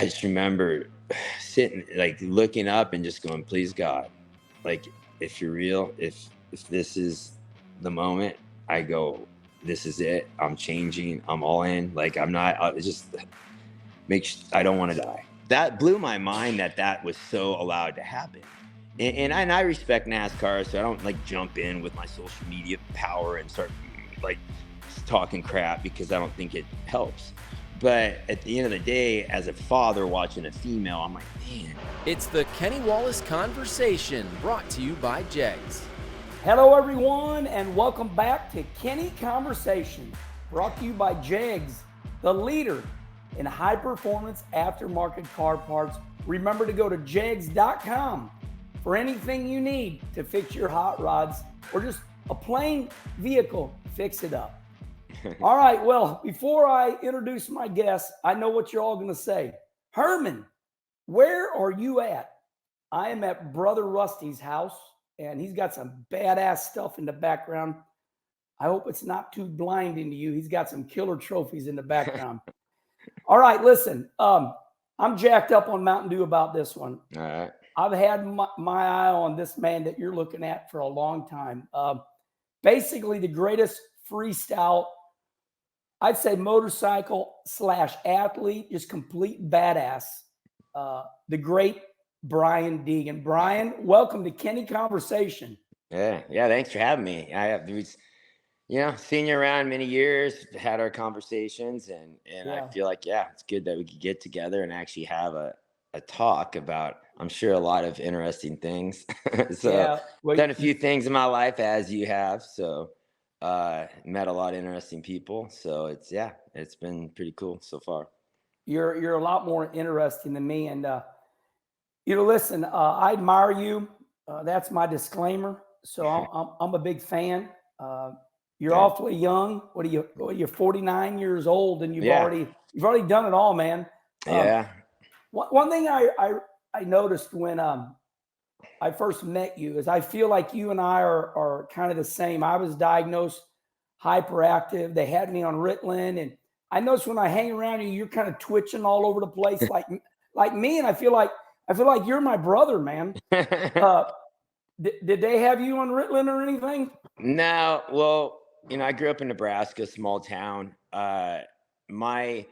I just remember sitting, like looking up and just going, please God, like if you're real, if this is the moment, I go, this is it. I'm changing. I'm all in. Like I'm not. Just I don't want to die. That blew my mind that was so allowed to happen. And I respect NASCAR, so I don't like jump in with my social media power and start like talking crap because I don't think it helps. But at the end of the day, as a father watching a female, I'm like, man. It's the Kenny Wallace Conversation, brought to you by JEGS. Hello, everyone, and welcome back to Kenny Conversation, brought to you by JEGS, the leader in high-performance aftermarket car parts. Remember to go to jegs.com for anything you need to fix your hot rods or just a plain vehicle, fix it up. All right, well, before I introduce my guests, I know what you're all going to say. Herman, where are you at? I am at Brother Rusty's house, and he's got some badass stuff in the background. I hope it's not too blinding to you. He's got some killer trophies in the background. All right, listen, I'm jacked up on Mountain Dew about this one. All right. I've had my eye on this man that you're looking at for a long time. Basically, the greatest freestyle, I'd say motorcycle / athlete, just complete badass. The great Brian Deegan. Brian, welcome to Kenny Conversation. Yeah. Thanks for having me. I have, seen you around many years, had our conversations, and yeah. I feel like, it's good that we could get together and actually have a talk about, I'm sure, a lot of interesting things. So done a few things in my life as you have. So met a lot of interesting people. So it's been pretty cool so far. You're a lot more interesting than me. And, listen, I admire you. That's my disclaimer. So I'm a big fan. You're awfully young. What are you 49 years old, and you've already done it all, man. One thing I noticed when I first met you is I feel like you and I are kind of the same. I was diagnosed hyperactive. They had me on Ritalin, and I noticed when I hang around you, you're kind of twitching all over the place like me, and I feel like you're my brother, man. Did they have you on Ritalin or anything? No, well, I grew up in Nebraska, small town. My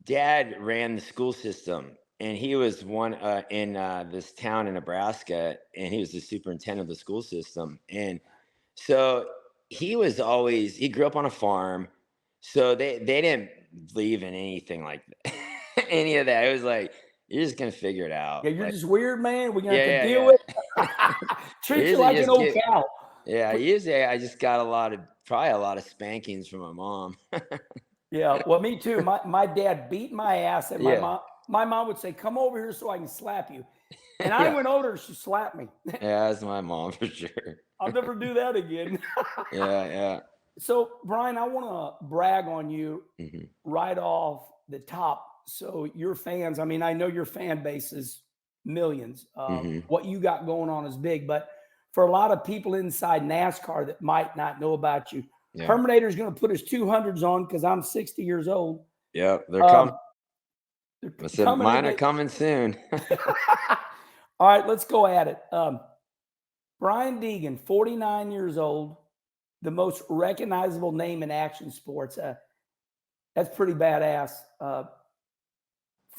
dad ran the school system, and he was one in this town in Nebraska, and he was the superintendent of the school system. And so he grew up on a farm, so they didn't believe in anything like that, any of that. It was like, you're just going to figure it out. Yeah, you're just weird, man. We're going to have to deal with it. Treat you like an old cow. Yeah, usually I just got probably a lot of spankings from my mom. Yeah, well, me too. My dad beat my ass, and my mom would say, "Come over here so I can slap you." And I went over, she slapped me. Yeah, that's my mom for sure. I'll never do that again. Yeah. So, Brian, I want to brag on you right off the top. So your fans, I mean, I know your fan base is millions. What you got going on is big, but for a lot of people inside NASCAR that might not know about you, Herminator's going to put his 200s on because I'm 60 years old. Yeah, they're coming. Mine are coming soon. All right, let's go at it. Brian Deegan, 49 years old, the most recognizable name in action sports. That's pretty badass.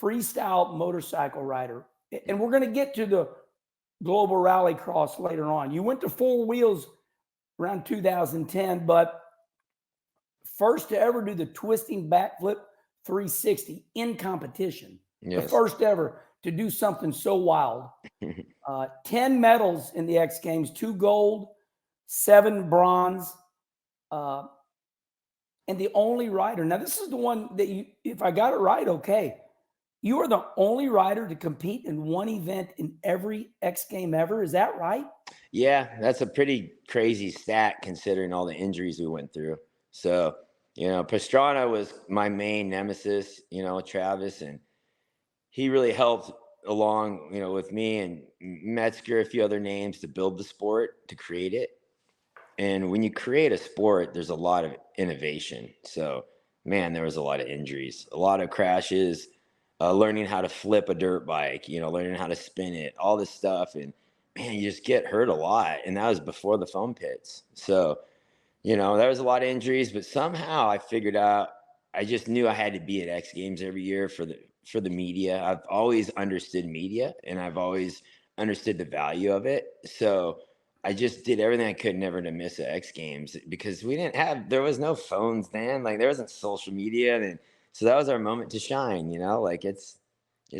Freestyle motorcycle rider. And we're going to get to the global rallycross later on. You went to four wheels around 2010, but first to ever do the twisting backflip 360 in competition. Yes. The first ever to do something so wild. 10 medals in the X Games, 2 gold, 7 bronze, and the only rider. Now, this is the one that if I got it right, okay. You are the only rider to compete in one event in every X Game ever. Is that right? Yeah, that's a pretty crazy stat considering all the injuries we went through. So, Pastrana was my main nemesis, Travis, and he really helped along, with me and Metzger, a few other names to build the sport, to create it. And when you create a sport, there's a lot of innovation. So, man, there was a lot of injuries, a lot of crashes. learning how to flip a dirt bike, learning how to spin it, all this stuff. And man, you just get hurt a lot. And that was before the foam pits. So, there was a lot of injuries, but somehow I figured out, I just knew I had to be at X Games every year for the media. I've always understood media, and I've always understood the value of it. So I just did everything I could never to miss at X Games, because there was no phones then, like there wasn't social media. And so that was our moment to shine, like it's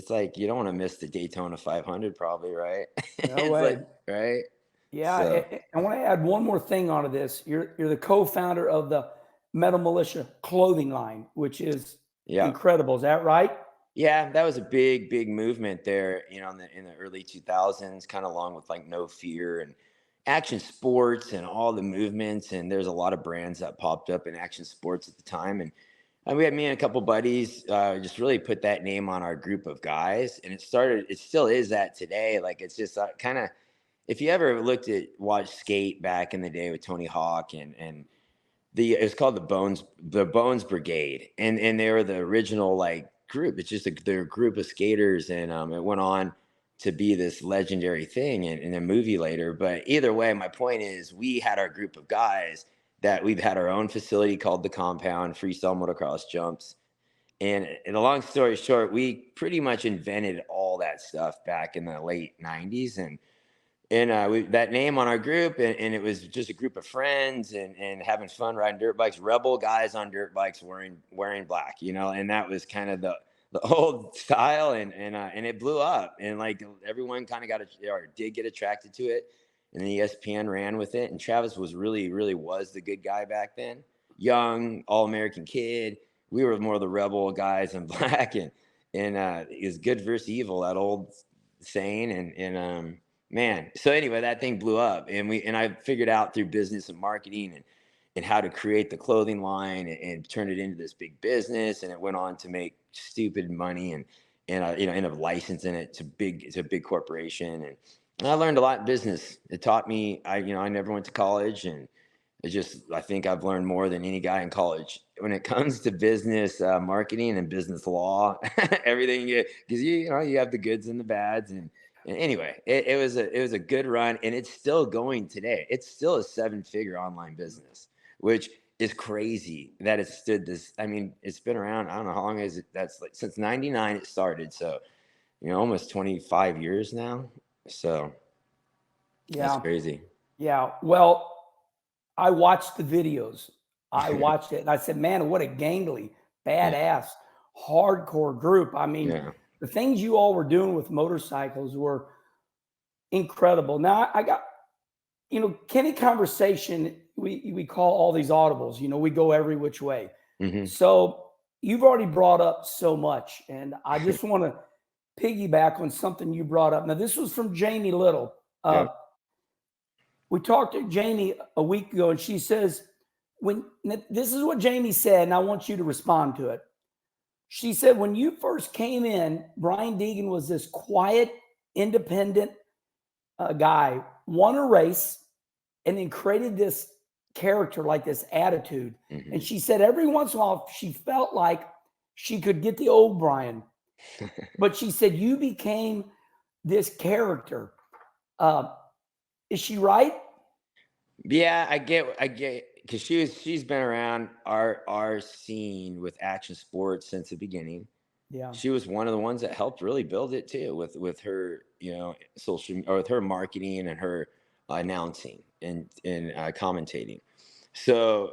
like, you don't want to miss the Daytona 500 probably, right? No It's way. like, right. Yeah, So I want to add one more thing onto this. You're the co-founder of the Metal Militia clothing line, which is yeah. incredible. Is that right? Yeah, that was a big movement there, in the early 2000s, kind of along with like No Fear and action sports and all the movements. And there's a lot of brands that popped up in action sports at the time. And we had me and a couple buddies just really put that name on our group of guys. And it still is that today. Like, it's just kind of, if you ever watched Skate back in the day with Tony Hawk, and it was called the Bones Brigade, and they were the original like group. It's just their group of skaters, and it went on to be this legendary thing in a movie later. But either way, my point is, we had our group of guys that we've had our own facility called the Compound, freestyle motocross jumps. And in a long story short, we pretty much invented all that stuff back in the late 90s. And that name on our group, and it was just a group of friends and having fun riding dirt bikes, rebel guys on dirt bikes wearing black, and that was kind of the old style, and it blew up, and like everyone kind of did get attracted to it, and the ESPN ran with it, and Travis was really was the good guy back then, young all-American kid. We were more the rebel guys in black, and it was good versus evil, that old saying, and man. So anyway, that thing blew up, and I figured out through business and marketing and how to create the clothing line and turn it into this big business. And it went on to make stupid money and end up licensing it to a big corporation. And I learned a lot in business. It taught me, I never went to college, and I think I've learned more than any guy in college when it comes to business, marketing and business law, everything, because you have the goods and the bads. And anyway, it was a good run, and it's still going today. It's still a 7-figure online business, which is crazy that it stood this. I mean, it's been around. I don't know how long is it. That's like since '99 it started. So, almost 25 years now. So Yeah. that's crazy. Yeah. Well, I watched the videos. I watched it, and I said, man, what a gangly, badass, hardcore group. I mean, Yeah. the things you all were doing with motorcycles were incredible. Now, I got, Kenny Conversation, we call all these audibles, we go every which way. Mm-hmm. So you've already brought up so much, and I just want to piggyback on something you brought up. Now, this was from Jamie Little. We talked to Jamie a week ago, and she says, this is what Jamie said, and I want you to respond to it. She said, when you first came in, Brian Deegan was this quiet, independent guy, won a race, and then created this character, like this attitude. Mm-hmm. And she said every once in a while, she felt like she could get the old Brian. But she said, you became this character. Is she right? Yeah, I get, because she's been around our scene with action sports since the beginning. Yeah, she was one of the ones that helped really build it too, with her, social, or with her marketing and her announcing and commentating. So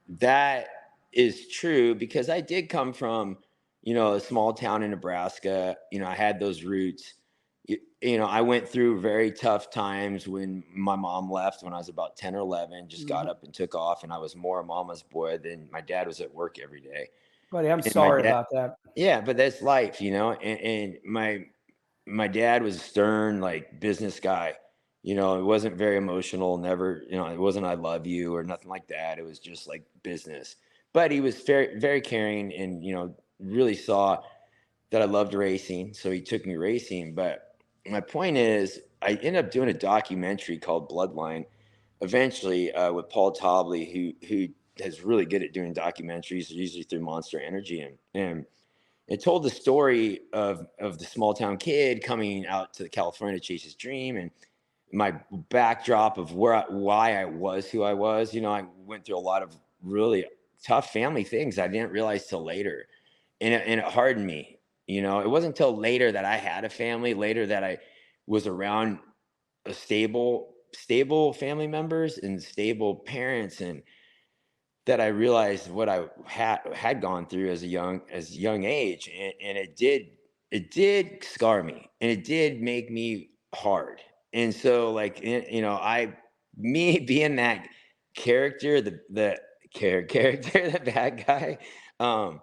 that is true, because I did come from, a small town in Nebraska. I had those roots. I went through very tough times when my mom left when I was about 10 or 11, just got up and took off. And I was more a mama's boy than my dad was at work every day. buddy, I'm sorry about that. Yeah, but that's life, and my dad was a stern, like, business guy. It wasn't very emotional, never, it wasn't I love you or nothing like that. It was just like business. But he was very, very caring, and, really saw that I loved racing. So he took me racing. But my point is, I ended up doing a documentary called Bloodline eventually, with Paul Tobley, who is really good at doing documentaries, usually through Monster Energy. And it told the story of the small town kid coming out to California to chase his dream, and my backdrop of why I was who I was. You know, I went through a lot of really tough family things I didn't realize till later, and it hardened me. You know, it wasn't until later that I had a family, later that I was around a stable family members and stable parents, and that I realized what I had gone through as a young age, and it did scar me, and it did make me hard. And so, like, you know, me being that character, the character, the bad guy, um,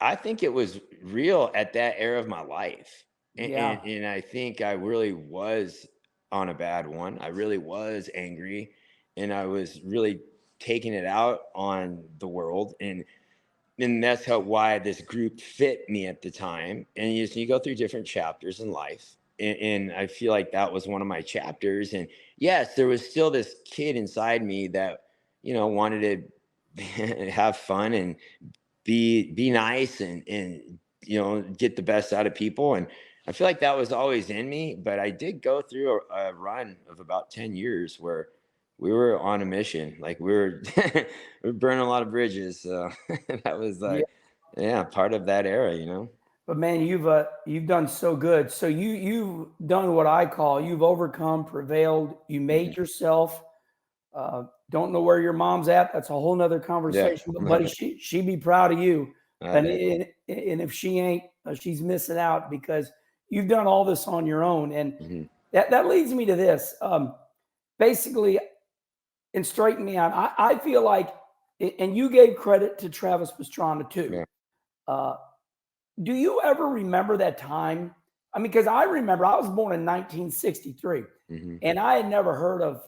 I think it was real at that era of my life. Yeah. And I think I really was on a bad one. I really was angry, and I was really taking it out on the world. And that's why this group fit me at the time. And you go through different chapters in life. And I feel like that was one of my chapters. And yes, there was still this kid inside me that, you know, wanted to have fun and be nice, and you know, get the best out of people. And I feel like that was always in me, but I did go through a run of about 10 years where we were on a mission. Like, we were we were burning a lot of bridges. So that was Yeah. like, yeah, part of that era, you know. But man, you've done so good. So you've done what I call, you've overcome, prevailed, you made yourself. Don't know where your mom's at. That's a whole nother Yeah. conversation. But buddy, she'd be proud of you. I And bet. if she ain't, she's missing out, because you've done all this on your own. And Hmm. that leads me to this. Basically, and straighten me out. I feel like, and you gave credit to Travis Pastrana too. Yeah. Uh, do you ever remember that time? I mean, because I remember I was born in 1963, Hmm. and I had never heard of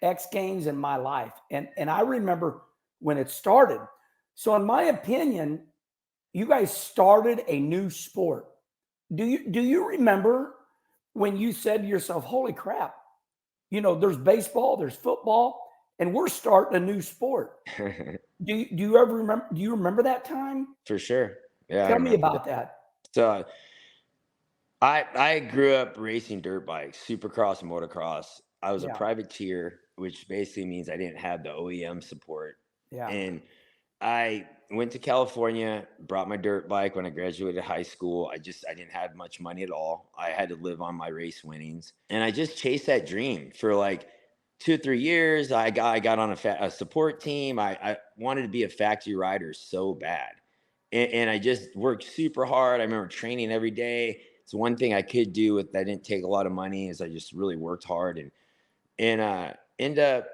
X Games in my life. And I remember when it started. So in my opinion, you guys started a new sport. Do you remember when you said to yourself, holy crap, you know, there's baseball, there's football, and we're starting a new sport? Do you ever remember, do you remember that time? For sure. Yeah, I Tell me remember that. about that. So I grew up racing dirt bikes, supercross and motocross. I was a Yeah. privateer, which basically means I didn't have the OEM support. Yeah. And I went to California, brought my dirt bike when I graduated high school. I didn't have much money at all. I had to live on my race winnings, and I just chased that dream for like 2 or 3 years. I got on a support team. I wanted to be a factory rider so bad, and I just worked super hard. I remember training every day. It's one thing I could do with that didn't take a lot of money, is I just really worked hard, and end up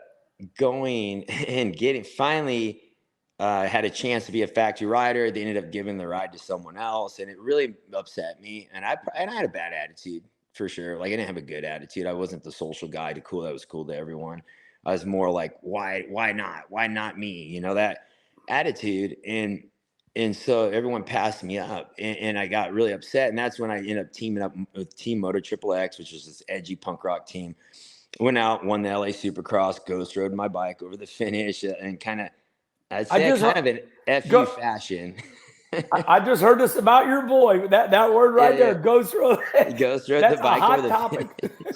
going and getting finally had a chance to be a factory rider. They ended up giving the ride to someone else, and it really upset me. And I had a bad attitude for sure. Like, I didn't have a good attitude. I wasn't the social guy that was cool to everyone. I was more like, why not me? You know, that attitude. And so everyone passed me up, and I got really upset. And that's when I ended up teaming up with Team Moto Triple X, which is this edgy punk rock team. Went out, won the LA Supercross, ghost rode my bike over the finish, and kind of, I'd I say, just kind of an FU go. fashion. I just heard this about your boy. That word right Yeah, there, ghost road. ghost rode the That's a bike over hot the topic. finish,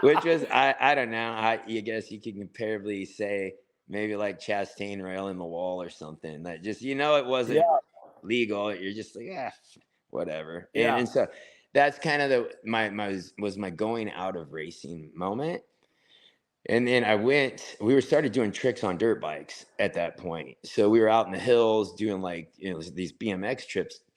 which was, I don't know. I guess you could comparably say maybe like Chastain railing the wall or something. That just, you know, it Yeah. wasn't legal. You're just like, yeah, whatever. Yeah. And so that's kind of my going out of racing moment. And then we started doing tricks on dirt bikes at that point. So we were out in the hills doing, like, you know, these BMX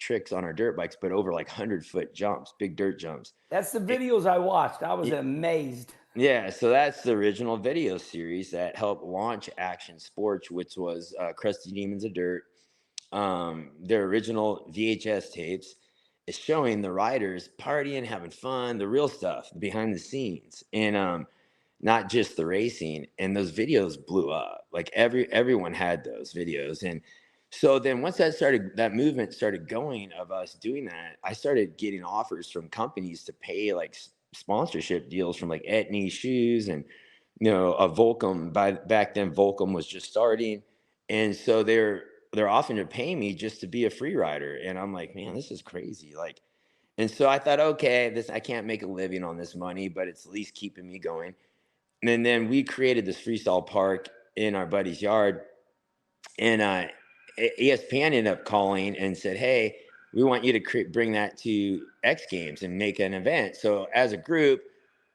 tricks on our dirt bikes, but over like 100-foot jumps, big dirt jumps. That's the videos I watched. I was amazed. Yeah. So that's the original video series that helped launch Action Sports, which was Crusty Demons of Dirt. Their original VHS tapes is showing the riders partying, having fun, the real stuff behind the scenes. And not just the racing. And those videos blew up. Like, everyone had those videos. And so then once that movement started going of us doing that, I started getting offers from companies to pay like sponsorship deals from like Etnies shoes, and, you know, a Volcom. Back then Volcom was just starting. And so they're they're offering to pay me just to be a free rider. And I'm like, man, this is crazy. Like, and so I thought, okay, I can't make a living on this money, but it's at least keeping me going. And then we created this freestyle park in our buddy's yard. And ESPN ended up calling and said, hey, we want you to bring that to X Games and make an event. So as a group,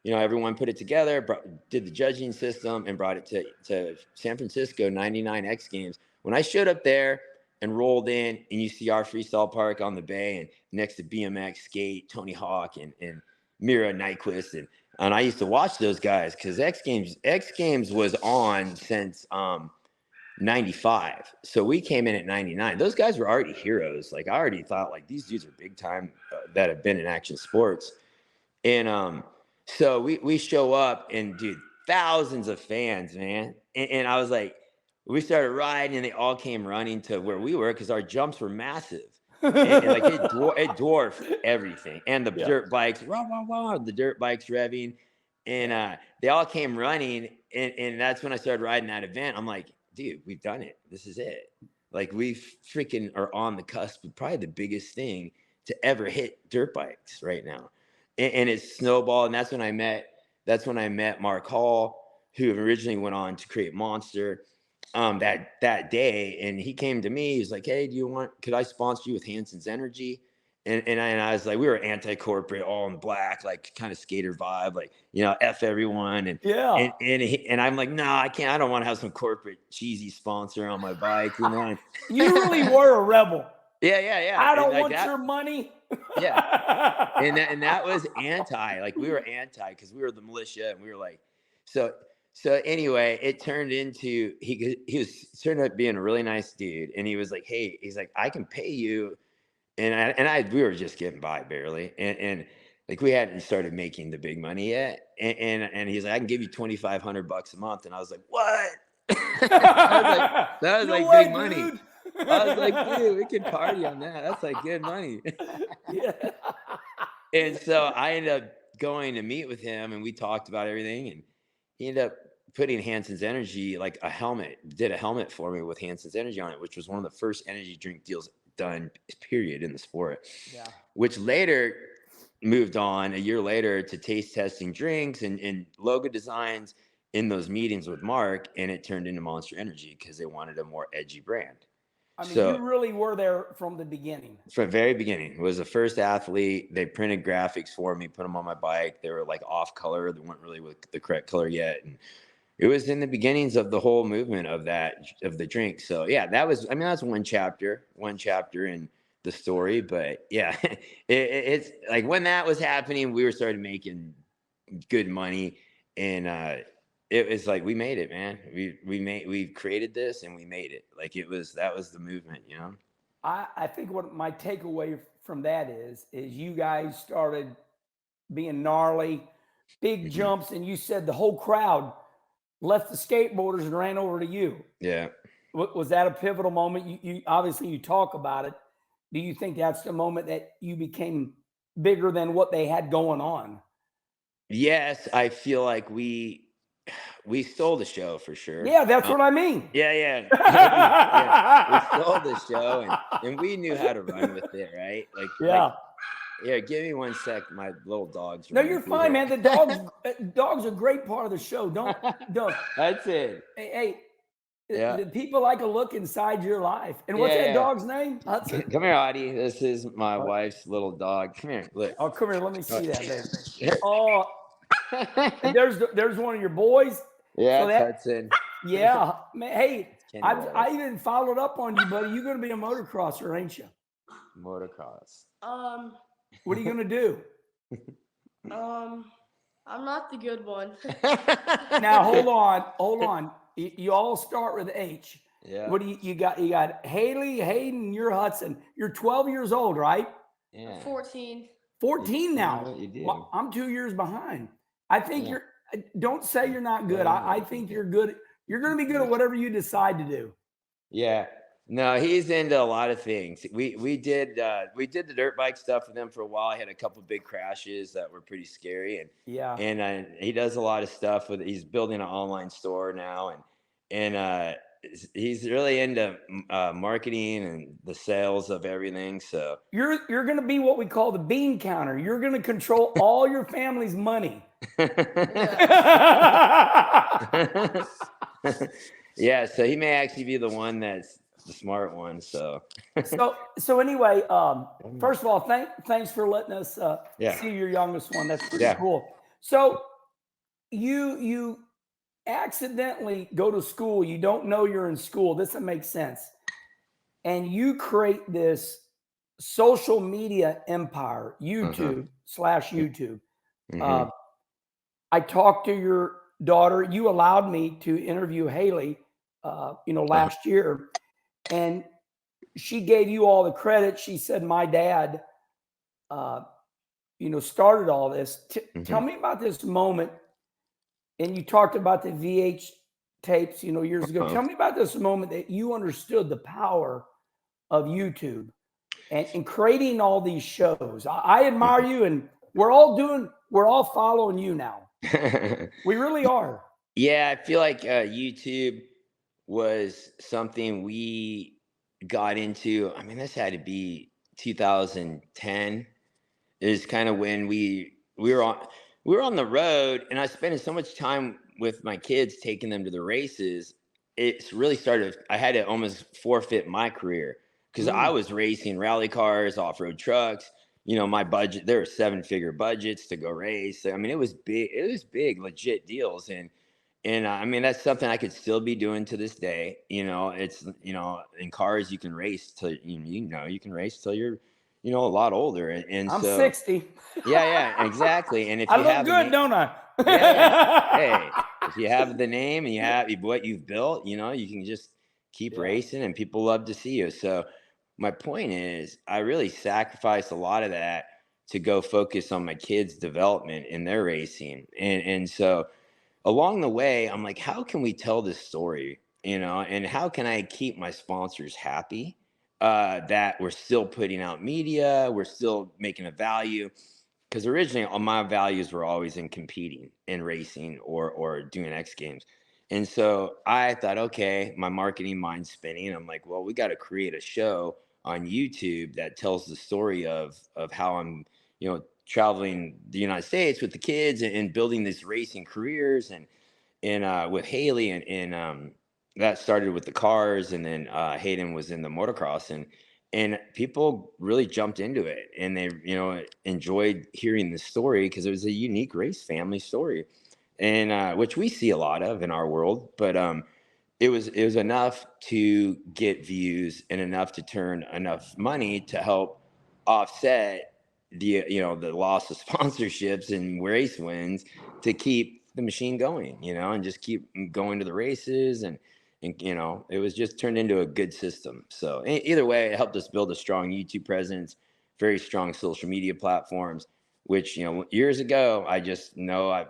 everyone put it together, did the judging system, and brought it to San Francisco 99 X Games. When I showed up there and rolled in, and you see our freestyle park on the bay, and next to BMX, skate, Tony Hawk, and Mira Nyquist, and I used to watch those guys because X Games was on since 95. So we came in at 99. Those guys were already heroes. Like, I already thought, like, these dudes are big time that have been in action sports. And so we show up, and dude, thousands of fans, man. And I was like, we started riding, and they all came running to where we were because our jumps were massive. And like it dwarfed everything. And the dirt bikes, the dirt bikes revving. And they all came running. And that's when I started riding that event. I'm like, dude, we've done it. This is it. Like, we freaking are on the cusp of probably the biggest thing to ever hit dirt bikes right now. And it's snowballed. And that's when I met Mark Hall, who originally went on to create Monster that day. And he came to me. He's like, hey, could I sponsor you with Hanson's Energy? And I was like, we were anti-corporate, all in black, like kind of skater vibe, like, F everyone. And I'm like, no, I can't. I don't want to have some corporate cheesy sponsor on my bike. You really were a rebel. Yeah. I don't want your money. Yeah. And that was anti. Like, we were anti because we were the militia, and we were like, so anyway, it turned into he turned out being a really nice dude, and he was like, hey, he's like, I can pay you. And we were just getting by barely. And like, we hadn't started making the big money yet. And he's like, I can give you $2,500 a month. And I was like, what? That was like big money. Dude. I was like, dude, we can party on that. That's like good money. Yeah. And so I ended up going to meet with him, and we talked about everything. And he ended up putting Hanson's Energy, like did a helmet for me with Hanson's Energy on it, which was one of the first energy drink deals done, period, in the sport. Yeah. Which later moved on a year later to taste testing drinks and logo designs in those meetings with Mark, and it turned into Monster Energy because they wanted a more edgy brand. I mean, you really were there from the beginning. From the very beginning. Was the first athlete. They printed graphics for me, put them on my bike. They were like off color. They weren't really with the correct color yet. And it was in the beginnings of the whole movement of the drink. So yeah, that's one chapter in the story. But yeah, it's like, when that was happening, we were starting making good money, and it was like, we made it, man. We created this, and we made it. Like, that was the movement, I think what my takeaway from that is you guys started being gnarly, big jumps, and you said the whole crowd left the skateboarders and ran over to you. Yeah. Was that a pivotal moment? You obviously, you talk about it. Do you think that's the moment that you became bigger than what they had going on? Yes, I feel like we stole the show for sure. Yeah, that's what I mean. Yeah. We stole the show, and we knew how to run with it, right? Yeah, give me 1 sec. My little dog's. No, you're fine, man. The dogs are a great part of the show. Don't. That's it. Hey, the people like a look inside your life. And what's that dog's name? Hudson? Come here, Audie. This is my wife's little dog. Come here. Look. Oh, come here. Let me see that, baby. Oh, and there's one of your boys. Yeah, so Hudson. Yeah, man. Hey, I even followed up on you, buddy. You're going to be a motocrosser, ain't you? Motocross. What are you going to do? I'm not the good one. Now, hold on. You all start with H. Yeah. What do you got? You got Haley, Hayden, you're Hudson. You're 12 years old, right? Yeah. 14. 14 now. You do. Well, I'm 2 years behind. I think don't say you're not good. I think you're good. You're going to be good at whatever you decide to do. Yeah. No, he's into a lot of things. We did the dirt bike stuff with him for a while. I had a couple of big crashes that were pretty scary, and he does a lot of stuff he's building an online store now, and he's really into marketing and the sales of everything. So You're going to be what we call the bean counter. You're going to control all your family's money. yeah, so he may actually be the one that's the smart one. So anyway, first of all, thanks for letting us Yeah. see your youngest one. That's pretty Yeah. cool. So you accidentally go to school. You don't know you're in school. This doesn't make sense. And you create this social media empire, YouTube /YouTube. I talked to your daughter. You allowed me to interview Haley, last year, and she gave you all the credit. She said, my dad, started all this. Tell me about this moment. And you talked about the VH tapes, years ago. Tell me about this moment that you understood the power of YouTube and creating all these shows. I admire you, and we're all following you now. We really are. Yeah, I feel like YouTube was something we got into. I mean, this had to be 2010. Is kind of when we were on the road, and I was spending so much time with my kids, taking them to the races. It's really started. I had to almost forfeit my career because I was racing rally cars, off-road trucks. My budget, there were 7-figure budgets to go race. I mean, it was big. It was big, legit deals. And I mean, that's something I could still be doing to this day. It's, in cars, you can race till, you can race till you're, a lot older. And I'm so 60. Yeah, exactly. And if I you look have good, don't I? yeah. Hey, if you have the name and you have what you've built, you can just keep racing, and people love to see you. So my point is, I really sacrificed a lot of that to go focus on my kids' development in their racing. And so along the way, I'm like, how can we tell this story? And how can I keep my sponsors happy? That we're still putting out media, we're still making a value. Because originally, all my values were always in competing, in racing, or doing X Games. And so I thought, okay, my marketing mind's spinning. I'm like, well, we got to create a show on YouTube that tells the story of how I'm, traveling the United States with the kids and building these racing careers, and with Haley, and that started with the cars, and then Hayden was in the motocross, and people really jumped into it, and they enjoyed hearing the story because it was a unique race family story, and which we see a lot of in our world. But it was enough to get views and enough to turn enough money to help offset the loss of sponsorships and race wins to keep the machine going, and just keep going to the races, and it was just turned into a good system. So either way, it helped us build a strong YouTube presence, very strong social media platforms, which years ago I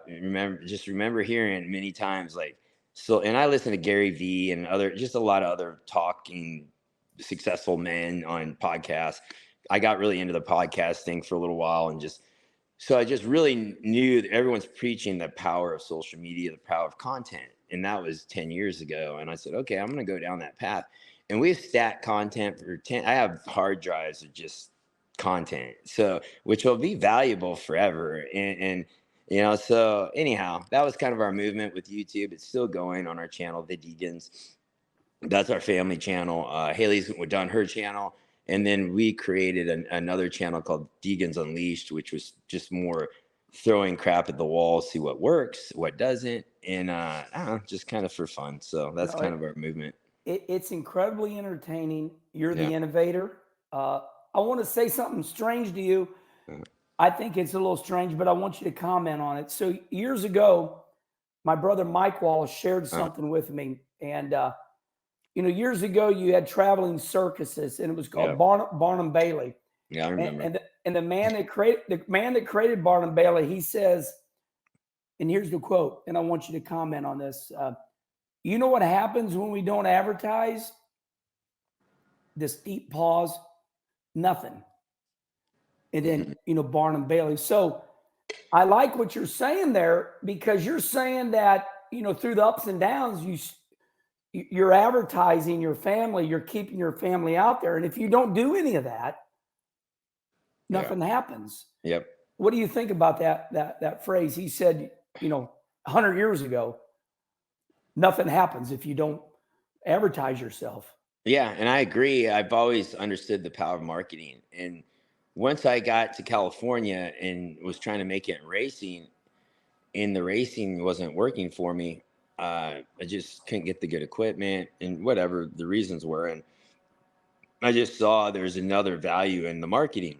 remember hearing many times, like, so, and I listen to Gary Vee and just a lot of other talking successful men on podcasts. I got really into the podcast thing for a little while, and so I just really knew that everyone's preaching the power of social media, the power of content. And that was 10 years ago. And I said, okay, I'm going to go down that path. And we've stacked content for 10. I have hard drives of just content, so which will be valuable forever. And so anyhow, that was kind of our movement with YouTube. It's still going on our channel, The Deegans. That's our family channel. Haley's done her channel. And then we created another channel called Deegan's Unleashed, which was just more throwing crap at the wall, see what works, what doesn't, and I don't know, just kind of for fun. So that's kind of our movement. It's incredibly entertaining. You're the innovator. I want to say something strange to you. I think it's a little strange, but I want you to comment on it. So years ago, my brother Mike Wallace shared something with me, and years ago you had traveling circuses, and it was called Barnum Bailey. Yeah, I remember. And the man that created Barnum Bailey, he says, and here's the quote, and I want you to comment on this. You know what happens when we don't advertise? This deep pause, nothing. And then, Barnum Bailey. So I like what you're saying there, because you're saying that, through the ups and downs, you're advertising your family, you're keeping your family out there. And if you don't do any of that, nothing happens. Yep. What do you think about that phrase? He said, 100 years ago, nothing happens if you don't advertise yourself. Yeah, and I agree. I've always understood the power of marketing. And once I got to California and was trying to make it in racing, and the racing wasn't working for me, I just couldn't get the good equipment and whatever the reasons were. And I just saw there's another value in the marketing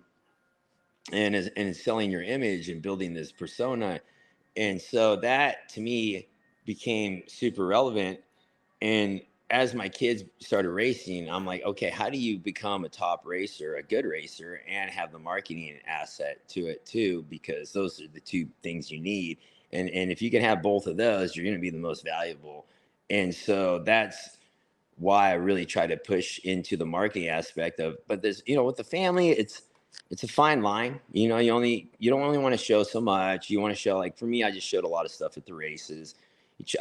and selling your image and building this persona. And so that to me became super relevant. And as my kids started racing, I'm like, okay, how do you become a top racer, a good racer, and have the marketing asset to it too? Because those are the two things you need. And if you can have both of those, you're going to be the most valuable. And so that's why I really try to push into the marketing aspect of, but there's, with the family, it's a fine line. You don't only want to show so much. You want to show, like for me, I just showed a lot of stuff at the races.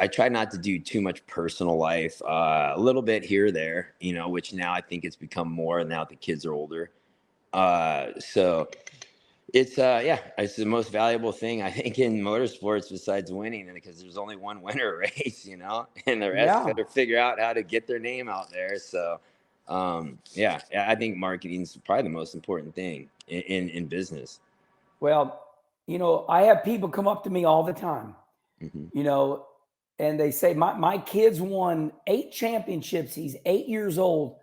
I try not to do too much personal life, a little bit here or there, which now I think it's become more now that the kids are older. So it's it's the most valuable thing I think in motorsports besides winning, because there's only one winner race, and the rest got to figure out how to get their name out there. So I think marketing is probably the most important thing in business. Well, I have people come up to me all the time, and they say, my kid's won 8 championships. He's 8 years old.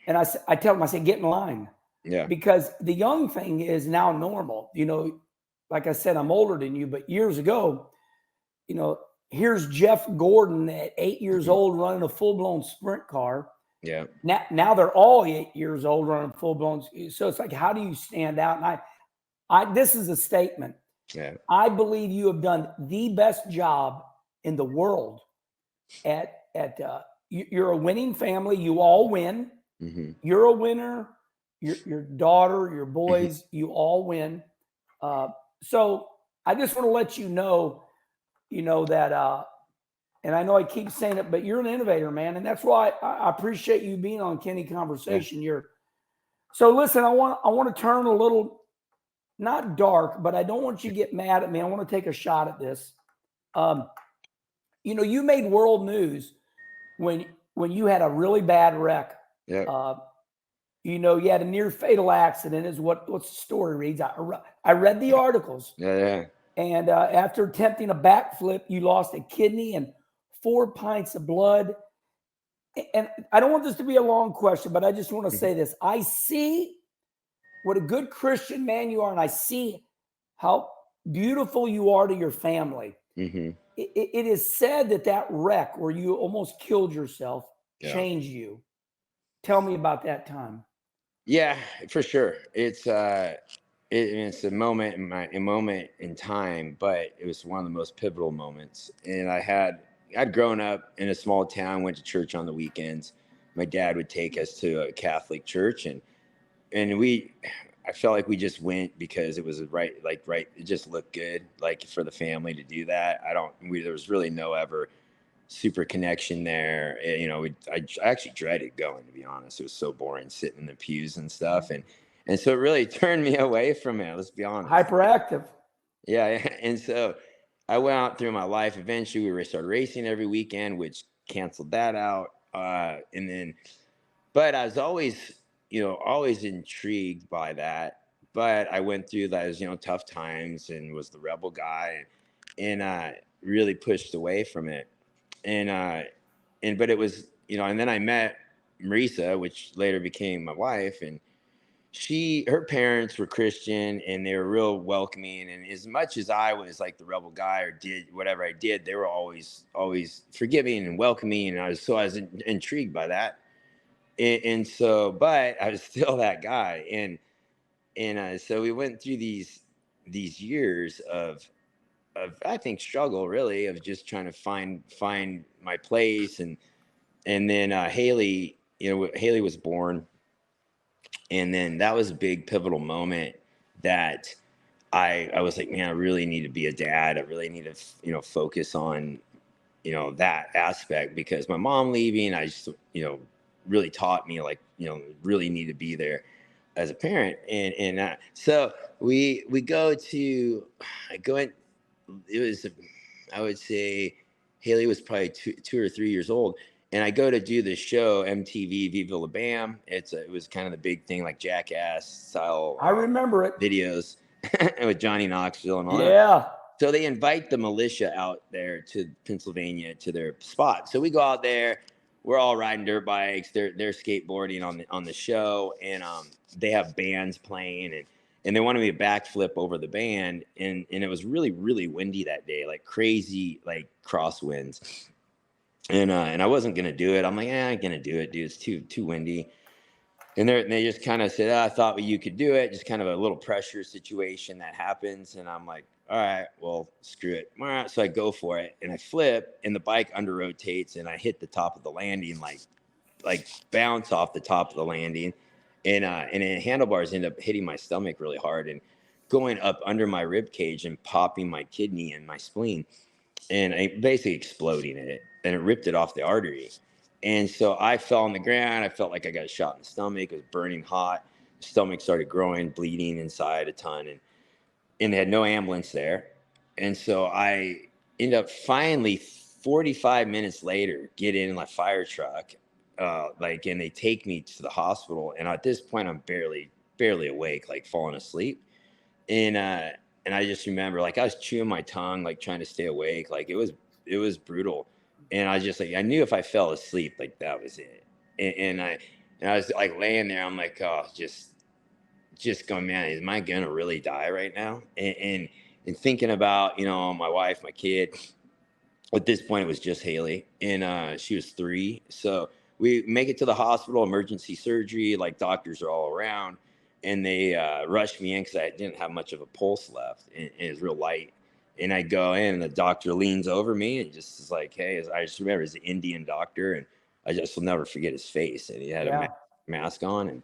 And I tell them, I say, get in line. Yeah. Because the young thing is now normal. Like I said, I'm older than you, but years ago, here's Jeff Gordon at 8 years old running a full-blown sprint car. Yeah. Now they're all 8 years old running full-blown. So it's like, how do you stand out? And I this is a statement. Yeah. I believe you have done the best job in the world at you're a winning family. You all win. Mm-hmm. You're a winner. Your daughter, your boys, you all win. So I just want to let you know that, and I know I keep saying it, but you're an innovator, man. And that's why I appreciate you being on Kenny Conversation. Yeah. So listen, I want to turn a little, not dark, but I don't want you to get mad at me. I want to take a shot at this. You made world news when you had a really bad wreck. Yeah. You had a near fatal accident is what's the story reads. I read the articles. Yeah. And after attempting a backflip, you lost a kidney and 4 pints of blood. And I don't want this to be a long question, but I just want to say this. I see what a good Christian man you are, and I see how beautiful you are to your family. Mm-hmm. It is said that wreck where you almost killed yourself changed you. Tell me about that time. Yeah, for sure. It's a moment in time, but it was one of the most pivotal moments. And I'd grown up in a small town, went to church on the weekends. My dad would take us to a Catholic church, and I felt like we just went because it was right. It just looked good, like for the family to do that. There was really no ever super connection there. I actually dreaded going, to be honest. It was so boring sitting in the pews and stuff. And so it really turned me away from it. Let's be honest. Hyperactive. Yeah. And so I went out through my life. Eventually we started racing every weekend, which canceled that out. But I was always intrigued by that. But I went through those, tough times and was the rebel guy and really pushed away from it. But it was, and then I met Marisa, which later became my wife, and her parents were Christian and they were real welcoming. And as much as I was like the rebel guy or did whatever I did, they were always forgiving and welcoming. And I was intrigued by that. And so, but I was still that guy. And so we went through these years of I think struggle, really, of just trying to find my place. And then Haley was born. And then that was a big pivotal moment that I was like, man, I really need to be a dad. I really need to, focus on you know, that aspect, because my mom leaving, I just, you know, really taught me, like, you know, really need to be there as a parent. And so we go to, I go in, it was, I would say Haley was probably two or 3 years old. And I go to do the show, MTV Viva La Bam. It was kind of the big thing, like Jackass style. I remember it. Videos with Johnny Knoxville and all that. Yeah. So they invite the militia out there to Pennsylvania to their spot. So we go out there. We're all riding dirt bikes. They're skateboarding on the show, and they have bands playing, and they wanted me to backflip over the band, and it was really, really windy that day, like crazy, like crosswinds. And I wasn't gonna do it. I'm like, I ain't gonna do it, dude. It's too windy. And they just kind of said, I thought you could do it. Just kind of a little pressure situation that happens. And I'm like, all right, well, screw it. All right. So I go for it, and I flip, and the bike under rotates, and I hit the top of the landing, like bounce off the top of the landing. And then handlebars end up hitting my stomach really hard and going up under my rib cage and popping my kidney and my spleen, and I basically exploding it, and it ripped it off the artery. And so I fell on the ground. I felt like I got shot in the stomach. It was burning hot. The stomach started growing, bleeding inside a ton. And they had no ambulance there. And so I ended up finally 45 minutes later, get in my fire truck, and they take me to the hospital. And at this point, I'm barely awake, like falling asleep. And I just remember, like, I was chewing my tongue, like trying to stay awake. Like it was brutal. And I just, like, I knew if I fell asleep, like that was it. And I was like laying there. I'm like, oh, just going, man, am I gonna really die right now? And thinking about, you know, my wife, my kid. At this point, it was just Haley, and she was 3. So we make it to the hospital, emergency surgery. Like, doctors are all around, and they rushed me in because I didn't have much of a pulse left, and it was real light. And I go in, and the doctor leans over me and just is like, hey, I just remember he's an Indian doctor, and I just will never forget his face. And he had a mask on, and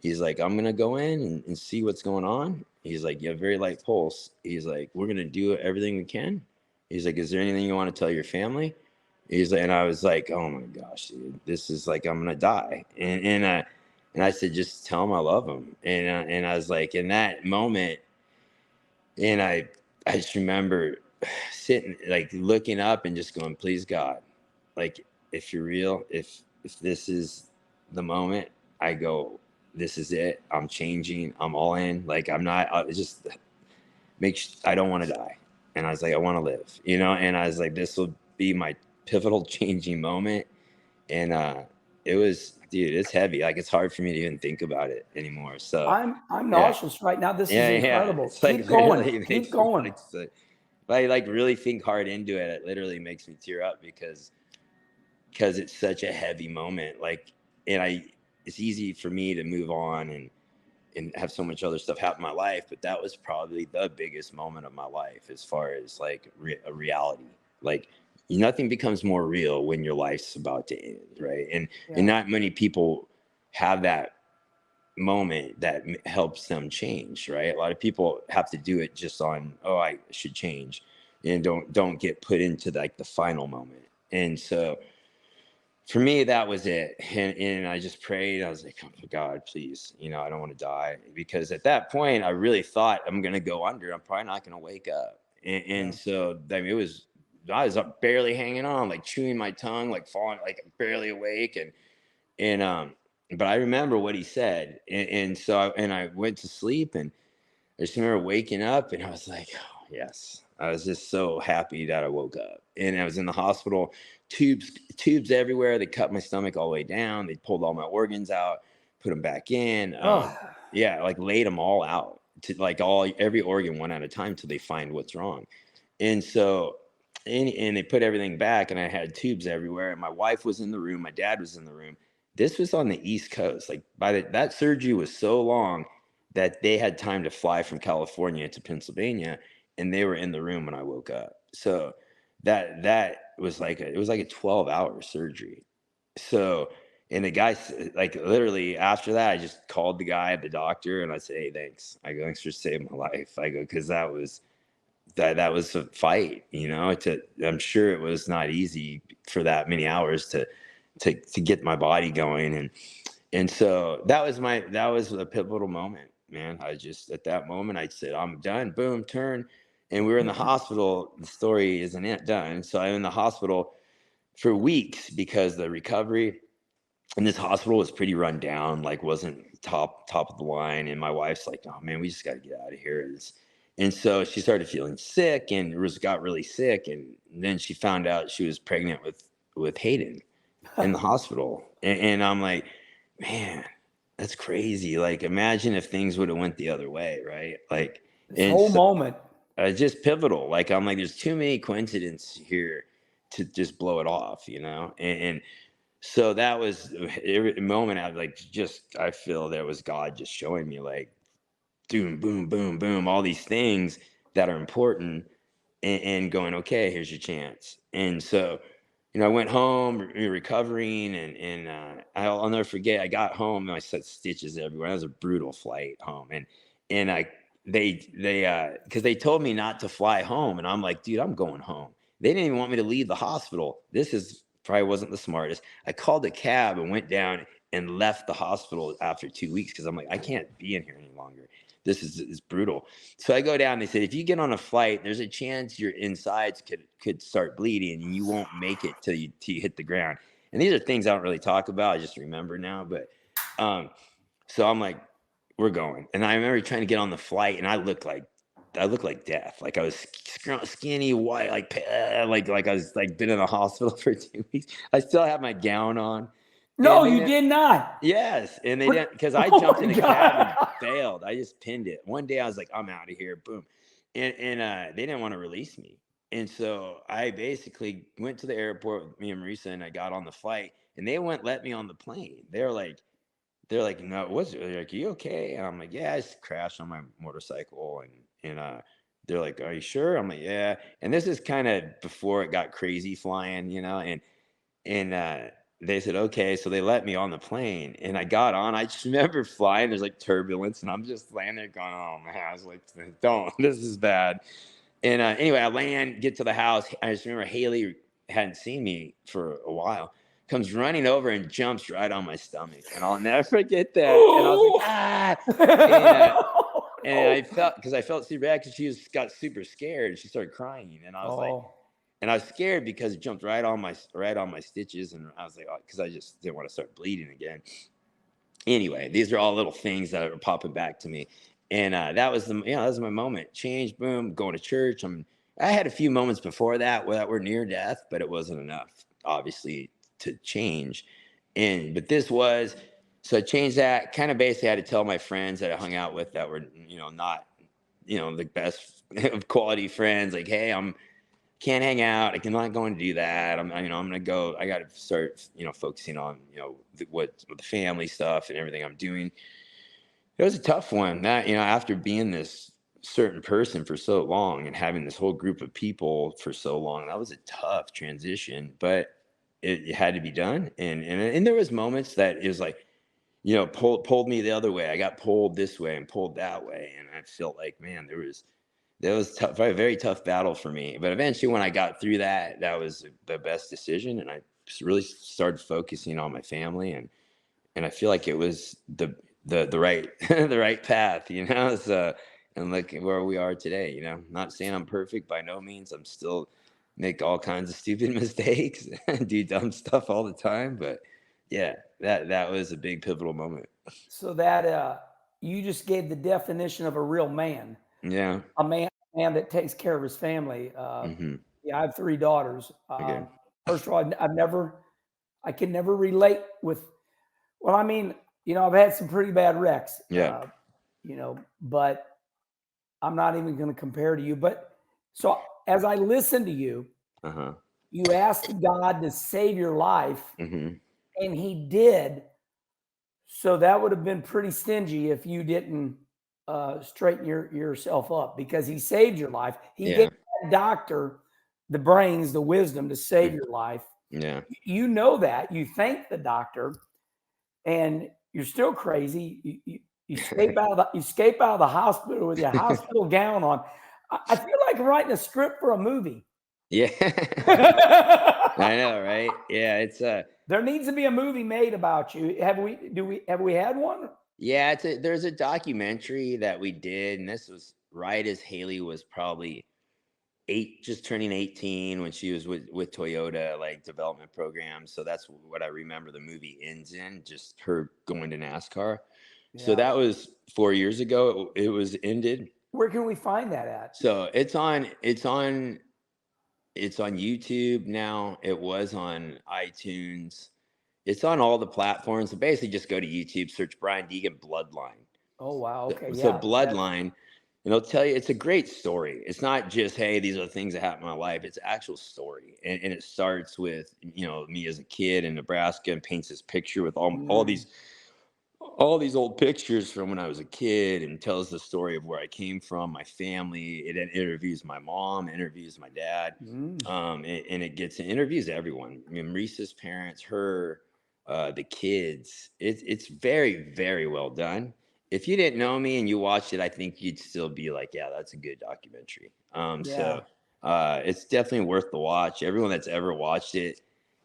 he's like, I'm going to go in and see what's going on. He's like, you have very light pulse. He's like, we're going to do everything we can. He's like, is there anything you want to tell your family? He's like, and I was like, oh my gosh, dude, this is like, I'm going to die. And I said, just tell him I love him. And I was like, in that moment, and I just remember sitting, like, looking up and just going, please God, like, if you're real, if this is the moment, I go, this is it. I'm changing. I'm all in. Like, I'm not, I don't want to die. And I was like, I want to live, you know? And I was like, this will be my pivotal changing moment. And it was, dude, it's heavy. Like, it's hard for me to even think about it anymore. So I'm nauseous right now. This is incredible. It's like, keep going. Really Keep going. If I like really think hard into it, it literally makes me tear up because it's such a heavy moment. Like, and it's easy for me to move on and have so much other stuff happen in my life, but that was probably the biggest moment of my life as far as like a reality. Like, nothing becomes more real when your life's about to end, right? And not many people have that moment that helps them change, right? A lot of people have to do it just on, oh, I should change, and don't get put into like the final moment. And so for me, that was it. And I just prayed. I was like, oh, God, please, you know, I don't want to die. Because at that point, I really thought I'm going to go under. I'm probably not going to wake up. And so, I mean, I was up barely hanging on, like chewing my tongue, like falling, like barely awake. But I remember what he said. And so I went to sleep, and I just remember waking up, and I was like, oh, yes. I was just so happy that I woke up. And I was in the hospital, tubes everywhere. They cut my stomach all the way down. They pulled all my organs out, put them back in. Like laid them all out to like every organ one at a time till they find what's wrong. And so, and they put everything back, and I had tubes everywhere. And my wife was in the room. My dad was in the room. This was on the East Coast. Like, that surgery was so long that they had time to fly from California to Pennsylvania, and they were in the room when I woke up. So that was like it was like a 12-hour surgery. So, and the guy, like, literally after that, I just called the doctor, and I said, hey, thanks. I go, thanks for saving my life. I go, because that was that was a fight, I'm sure it was not easy for that many hours to get my body going. And so that was a pivotal moment, man. I just, at that moment, I said, I'm done, boom, turn. And we were in the hospital. The story isn't done. So I'm in the hospital for weeks because the recovery in this hospital was pretty run down, like wasn't top of the line. And my wife's like, oh man, we just got to get out of here. And so she started feeling sick and got really sick. And then she found out she was pregnant with Hayden in the hospital. And I'm like, man, that's crazy. Like, imagine if things would have went the other way, right? Like, this whole moment. Just pivotal. Like, I'm like, there's too many coincidences here to just blow it off, and so that was a moment I feel there was God just showing me like, boom, boom, boom, boom, all these things that are important, and going, okay, here's your chance. And so, I went home recovering, and I'll never forget. I got home and I set stitches everywhere. It was a brutal flight home, and because they told me not to fly home, and I'm like, dude, I'm going home. They didn't even want me to leave the hospital. This is probably wasn't the smartest. I called a cab and went down and left the hospital after 2 weeks because I'm like, I can't be in here any longer. This is brutal. So I go down. They said, if you get on a flight, there's a chance your insides could start bleeding and you won't make it till you hit the ground. And these are things I don't really talk about. I just remember now. But so I'm like, we're going. And I remember trying to get on the flight, and I looked like death. Like I was skinny, white, like I was like been in the hospital for 2 weeks. I still have my gown on. No, you did not. Yes. And they didn't, because I jumped in the cab and failed. I just pinned it. One day I was like, I'm out of here. Boom. And they didn't want to release me. And so I basically went to the airport with me and Marisa, and I got on the flight, and they wouldn't let me on the plane. They're like, no, they're like, you okay? And I'm like, yeah, I just crashed on my motorcycle. And they're like, are you sure? I'm like, yeah. And this is kind of before it got crazy flying, and they said, okay. So they let me on the plane, and I got on. I just remember flying. There's like turbulence, and I'm just laying there going, oh man, I was like, this is bad. And anyway, I land, get to the house. I just remember Haley hadn't seen me for a while, comes running over and jumps right on my stomach. And I'll never forget that. And I was like, and I felt super bad because she got super scared. She started crying. And I was like, and I was scared because it jumped right on my stitches. And I was like, because I just didn't want to start bleeding again. Anyway, these are all little things that are popping back to me. And that was my moment. Change, boom, going to church. I had a few moments before that were near death, but it wasn't enough, obviously, to change. But this was, so I changed that. Kind of basically had to tell my friends that I hung out with that were, not, the best of quality friends. Like, hey, can't hang out. I cannot going to do that. I'm going to go. I got to start, focusing on, what the family stuff and everything I'm doing. It was a tough one. That, after being this certain person for so long and having this whole group of people for so long, that was a tough transition, but it had to be done. And there was moments that it was like, pulled me the other way. I got pulled this way and pulled that way. And I felt like, man, that was tough, a very tough battle for me. But eventually when I got through that, that was the best decision. And I really started focusing on my family. And I feel like it was the right, the right path, so, and look where we are today, not saying I'm perfect by no means. I'm still make all kinds of stupid mistakes and do dumb stuff all the time. But yeah, that was a big pivotal moment. So that, you just gave the definition of a real man. Yeah. A man that takes care of his family. Yeah, I have 3 daughters. Okay. First of all, I can never relate with, well, I mean, I've had some pretty bad wrecks. Yeah. But I'm not even going to compare to you. But so as I listen to you, you asked God to save your life, and he did. So that would have been pretty stingy if you didn't straighten yourself up, because he saved your life. He gave that doctor the brains, the wisdom to save your life. Yeah. You know that. You thank the doctor, and you're still crazy. You escape out of the hospital with your hospital gown on. I feel like writing a script for a movie. Yeah. I know, right? Yeah, it's There needs to be a movie made about you. Have we had one? yeah, there's a documentary that we did, and this was right as Haley was probably just turning 18 when she was with Toyota, like development program. So that's what I remember the movie ends in, just her going to NASCAR. So Yeah. that was 4 years ago. It was ended. Where can we find that at? So it's on YouTube now. It was on iTunes. It's on all the platforms. So basically just go to YouTube, search Brian Deegan Bloodline. Oh, wow. Okay. So Yeah. Bloodline, and they'll tell you it's a great story. It's not just, hey, these are the things that happened in my life. It's an actual story. And it starts with, me as a kid in Nebraska, and paints this picture with all these old pictures from when I was a kid, and tells the story of where I came from, my family. It interviews my mom, interviews my dad. And it interviews everyone. I mean, Marissa's parents, her, the kids. It's very, very well done. If you didn't know me and you watched it, I think you'd still be like, yeah, that's a good documentary. So it's definitely worth the watch. Everyone that's ever watched it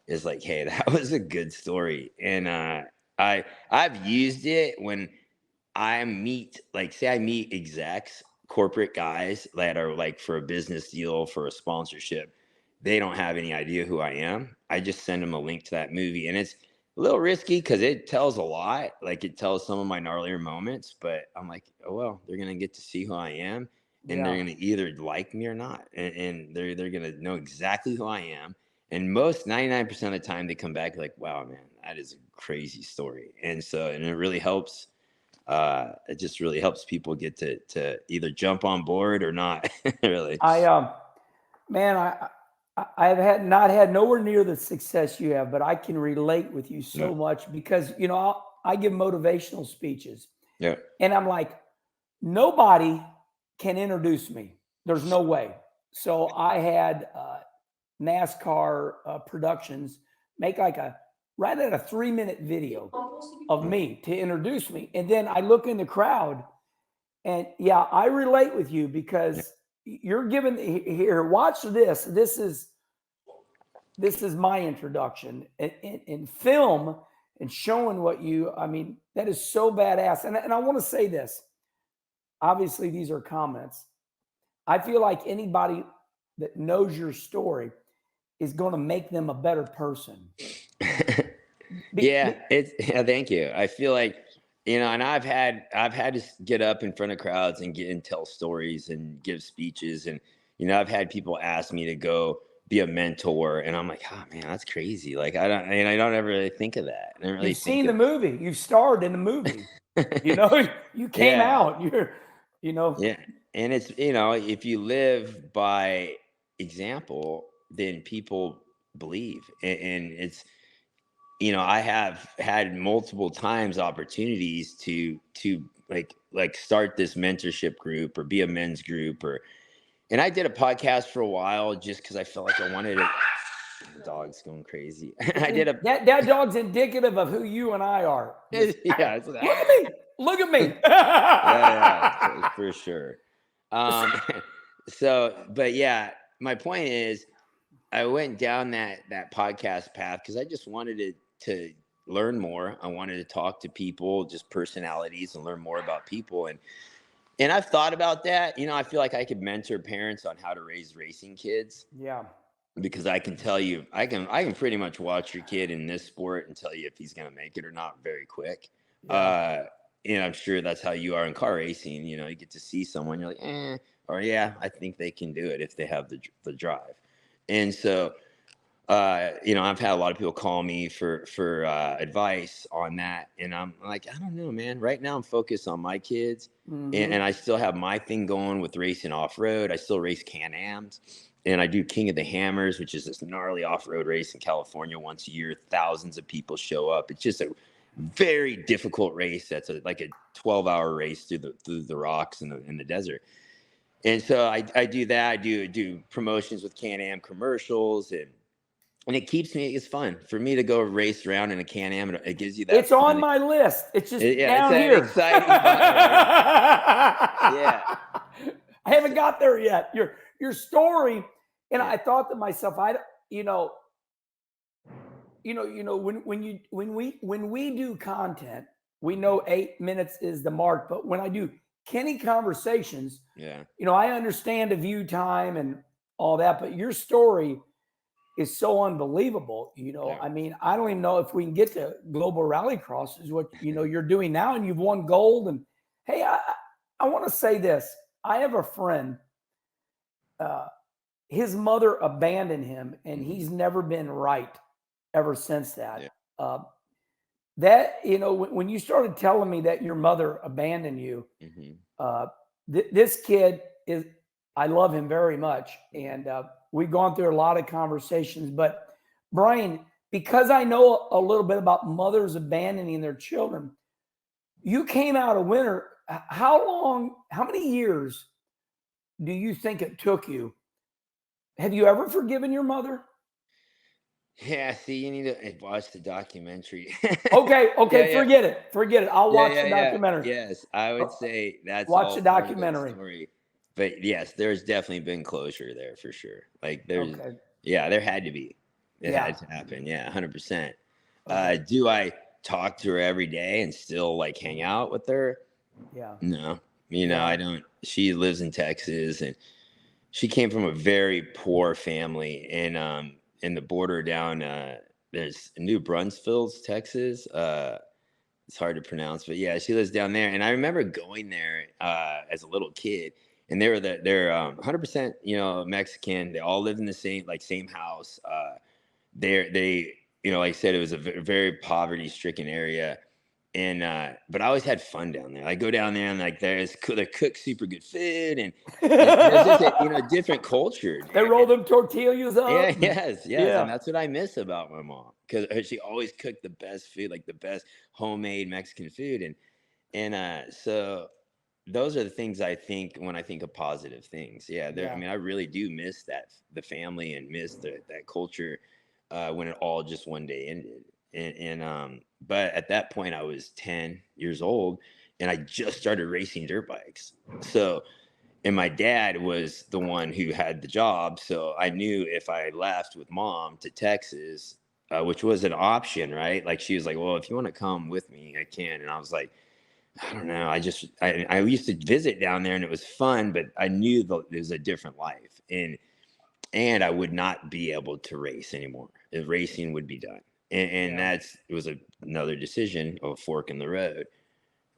is like, hey, that was a good story. And I've used it when I meet execs, corporate guys that are like for a business deal, for a sponsorship. They don't have any idea who I am. I just send them a link to that movie, and it's a little risky because it tells a lot. Like, it tells some of my gnarlier moments, but I'm like, oh well, they're gonna get to see who I am, and they're gonna either like me or not, and they're gonna know exactly who I am. And 99% of the time, they come back like, wow, man, that is a crazy story. And it really helps. It just really helps people get to either jump on board or not. Really. I have not had nowhere near the success you have, but I can relate with you so much because, I give motivational speeches. Yeah. And I'm like, nobody can introduce me. There's no way. So I had NASCAR Productions make right at a 3-minute video of me to introduce me. And then I look in the crowd, and I relate with you because you're giving here, watch this. This is my introduction in film and showing that is so badass. And I want to say this, obviously these are comments. I feel like anybody that knows your story is going to make them a better person. Thank you. I feel like, and I've had to get up in front of crowds and tell stories and give speeches. And, I've had people ask me to go be a mentor, and I'm like, oh man, that's crazy. Like, I don't ever really think of that. I don't really You've seen the movie. You starred in the movie. You came out. Yeah. And it's, if you live by example, then people believe. And it's, I have had multiple times opportunities to like start this mentorship group or be a men's group, and I did a podcast for a while just because I felt like I wanted it. The dog's going crazy. That dog's indicative of who you and I are. Yeah. Look at me. Yeah, for sure. But yeah, my point is, I went down that podcast path because I just wanted to learn more. I wanted to talk to people, just personalities, and learn more about people. And I've thought about that. I feel like I could mentor parents on how to raise racing kids. Yeah. Because I can tell you, I can pretty much watch your kid in this sport and tell you if he's going to make it or not very quick. Yeah. I'm sure that's how you are in car racing. You get to see someone, you're like, or yeah, I think they can do it if they have the drive. And so, I've had a lot of people call me for advice on that. And I'm like, I don't know, man. Right now I'm focused on my kids. Mm-hmm. And I still have my thing going with racing off-road. I still race Can-Ams. And I do King of the Hammers, which is this gnarly off-road race in California once a year. Thousands of people show up. It's just a very difficult race. That's like a 12-hour race through the rocks in the desert. And so I do that. I do promotions with Can-Am commercials, and it keeps me. It's fun for me to go race around in a Can-Am. It gives you that. It's on my list. It's just down here. Exciting. Yeah. I haven't got there yet. Your story, and I thought to myself, when we do content, we know 8 minutes is the mark. But when I do Kenny conversations, I understand the view time and all that, but your story is so unbelievable. I mean, I don't even know if we can get to global rallycross is what you're doing now, and you've won gold. And hey, I want to say this. I have a friend, his mother abandoned him, and he's never been right ever since that. When you started telling me that your mother abandoned you, this kid I love him very much. And we've gone through a lot of conversations, but Brian, because I know a little bit about mothers abandoning their children, you came out a winner. How many years do you think it took you? Have you ever forgiven your mother? Yeah, see, you need to watch the documentary. Okay, forget it. I'll watch the documentary. Yes, I would say that's watch all the part of documentary. Story. But yes, there's definitely been closure there for sure. Like there had to be. It had to happen. Yeah, 100%. Do I talk to her every day and still like hang out with her? Yeah. No, I don't. She lives in Texas, and she came from a very poor family in the border down there's New Brunswick, Texas. It's hard to pronounce, but yeah, she lives down there. And I remember going there as a little kid, and they're 100% Mexican. They all live in the same house. They like I said, it was a very poverty stricken area. And but I always had fun down there. I go down there and like they cook super good food, and there's just a different culture. Dude. They roll them tortillas up. Yeah, yes, and that's what I miss about my mom, because she always cooked the best food, like the best homemade Mexican food, and so those are the things I think when I think of positive things. I mean, I really do miss the family and miss that culture when it all just one day ended. And but at that point I was 10 years old, and I just started racing dirt bikes. And my dad was the one who had the job, so I knew if I left with mom to Texas, which was an option, right? Like she was like, well, if you want to come with me, I can. And I was like, I don't know. I used to visit down there and it was fun, but I knew it was a different life, and I would not be able to race anymore. The racing would be done. And it was another decision, a fork in the road,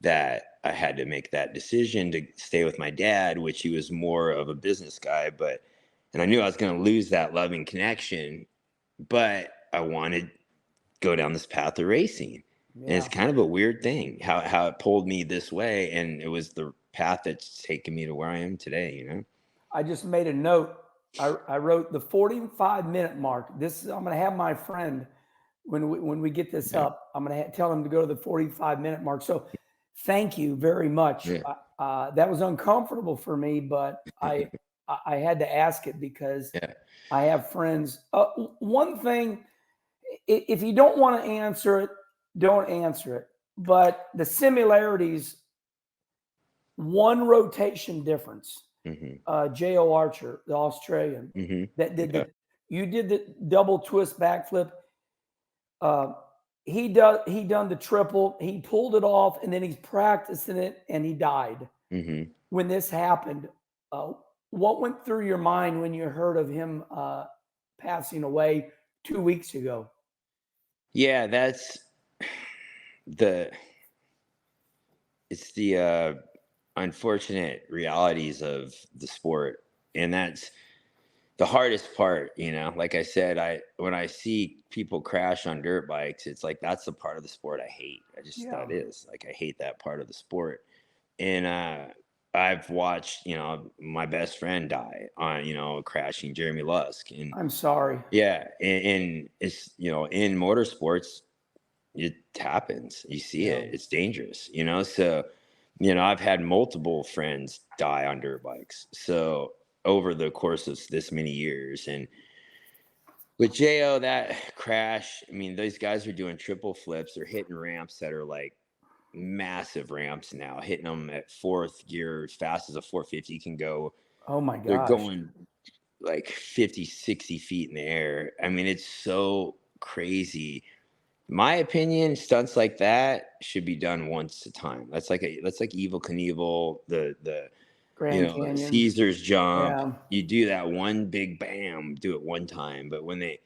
that I had to make that decision to stay with my dad, which he was more of a business guy, and I knew I was going to lose that loving connection, but I wanted to go down this path of racing. And it's kind of a weird thing how it pulled me this way. And it was the path that's taken me to where I am today, I just made a note. I wrote the 45-minute mark. I'm going to have my friend, when we get this up, I'm going to tell him to go to the 45-minute mark. So thank you very much. That was uncomfortable for me, but I had to ask it because I have friends. One thing, if you don't want to answer it, don't answer it. But the similarities, one rotation difference. J.O. Archer, the Australian, that did you did the double twist backflip. He done the triple. He pulled it off, and then he's practicing it, and he died. When this happened, what went through your mind when you heard of him passing away 2 weeks ago? Yeah, that's the unfortunate realities of the sport, and that's the hardest part. Like I said, when I see people crash on dirt bikes, it's like that's the part of the sport I hate. That is like I hate that part of the sport. And I've watched my best friend die on crashing, Jeremy Lusk, and I'm sorry. And it's in motorsports it happens. You see it. It's dangerous, so I've had multiple friends die on dirt bikes. So over the course of this many years, and with Jo, that crash, I mean, those guys are doing triple flips. They're hitting ramps that are like massive ramps now, hitting them at fourth gear as fast as a 450 can go. Oh my They're gosh. going like 50, 60 feet in the air. I mean, it's so crazy. My opinion, stunts like that should be done once a time. That's like Evel Knievel, the Grand Canyon. Caesar's jump. Yeah. You do that one big bam, do it one time. But when they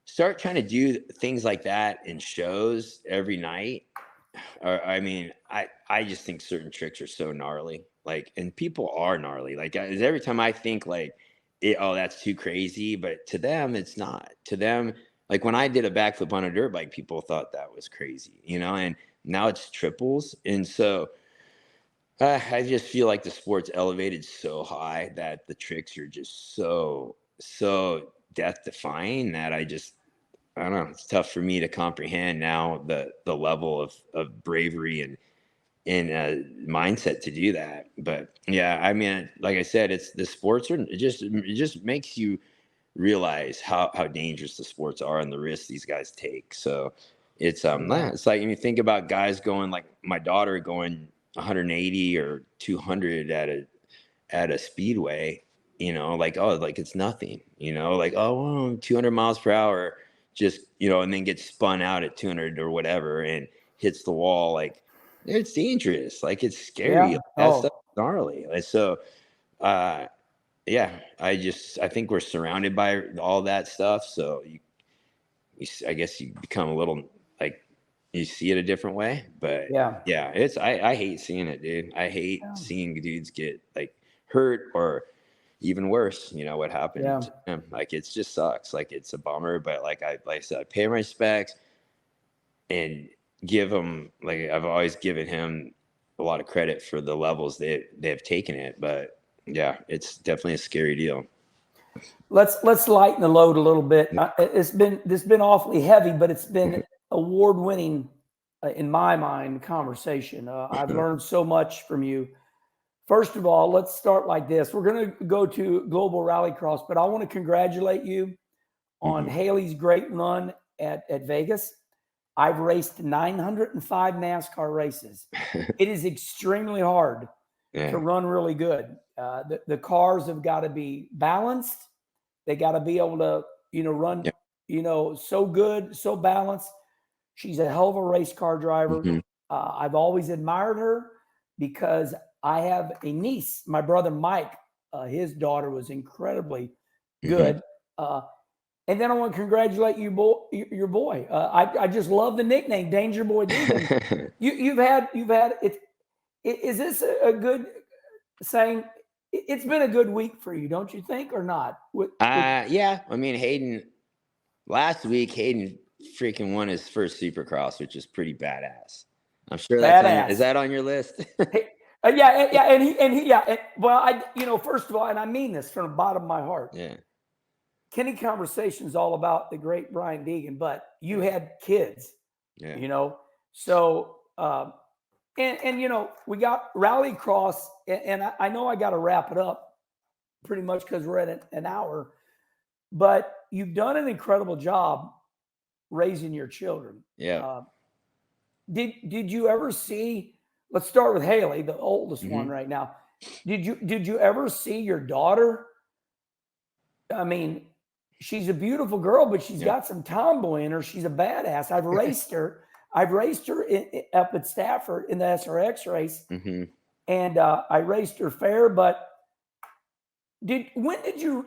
start trying to do things like that in shows every night, I mean, I just think certain tricks are so gnarly. Like, and people are gnarly. Like, every time I think like, that's too crazy, but to them, it's not. To them, like when I did a backflip on a dirt bike, people thought that was crazy, and now it's triples. And so I just feel like the sport's elevated so high that the tricks are just so death defying that I don't know. It's tough for me to comprehend now the level of bravery and mindset to do that. But yeah, I mean, like I said, it's the sports are it just makes you realize how dangerous the sports are and the risks these guys take. So it's it's like when you think about guys going, like my daughter going 180 or 200 at a speedway, like, oh, like it's nothing, like, oh, 200 miles per hour, just, and then gets spun out at 200 or whatever and hits the wall. Like, it's dangerous. Like, it's scary. Yeah. That stuff is gnarly. Like, so, yeah, I think we're surrounded by all that stuff. So I guess you become a little like, you see it a different way. But yeah, I hate seeing it, dude. I hate seeing dudes get like hurt or even worse, what happened to him. Like, it just sucks. Like, it's a bummer, but like I said, I pay my respects and give him, like, I've always given him a lot of credit for the levels they've taken it. But yeah, it's definitely a scary deal. Let's lighten the load a little bit. This been awfully heavy, but it's been award-winning in my mind conversation. I've learned so much from you. First of all, let's start like this. We're going to go to Global Rallycross, but I want to congratulate you on Haley's great run at Vegas. I've raced 905 NASCAR races. It is extremely hard to run really good. The cars have got to be balanced. They got to be able to, run, so good, so balanced. She's a hell of a race car driver. I've always admired her because I have a niece, my brother Mike. His daughter was incredibly good. And then I want to congratulate you, your boy. I just love the nickname, Danger Boy Deegan. You've had it. Is this a good saying? It's been a good week for you, don't you think, or not? Yeah. I mean, last week, Hayden freaking won his first Supercross, which is pretty badass. I'm sure is that on your list? Yeah. Well, first of all, and I mean this from the bottom of my heart. Yeah. Kenny Conversation is all about the great Brian Deegan, but you had kids, so, we got Rallycross, and I know I got to wrap it up pretty much because we're at an hour, but you've done an incredible job raising your children. Yeah. Did you ever see, let's start with Haley, the oldest one right now. Did you ever see your daughter? I mean, she's a beautiful girl, but she's got some tomboy in her. She's a badass. I've raced her. Up at Stafford in the SRX race, and I raced her fair. But when did you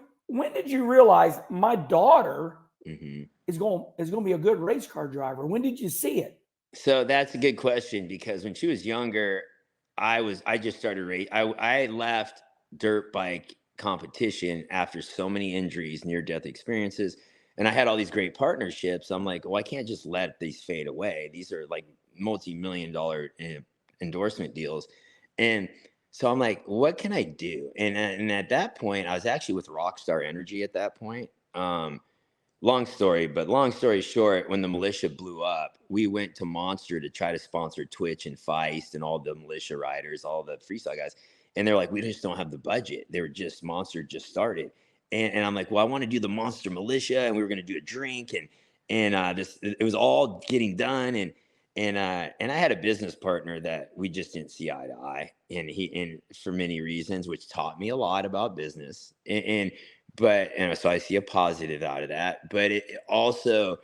realize my daughter is going to be a good race car driver? When did you see it? So that's a good question, because when she was younger, I just started racing. I left dirt bike competition after so many injuries, near-death experiences, and I had all these great partnerships. I'm like, well, I can't just let these fade away. These are like multi-million-dollar endorsement deals. And so I'm like, what can I do? And at that point, I was actually with Rockstar Energy at that point. Long story short, when the militia blew up, we went to Monster to try to sponsor Twitch and Feist and all the militia riders, all the freestyle guys. And they're like, we just don't have the budget. Monster just started. And I'm like, well, I want to do the Monster Militia, and we were going to do a drink, and it was all getting done. And I had a business partner that we just didn't see eye to eye, and for many reasons, which taught me a lot about business. And so I see a positive out of that. But it also,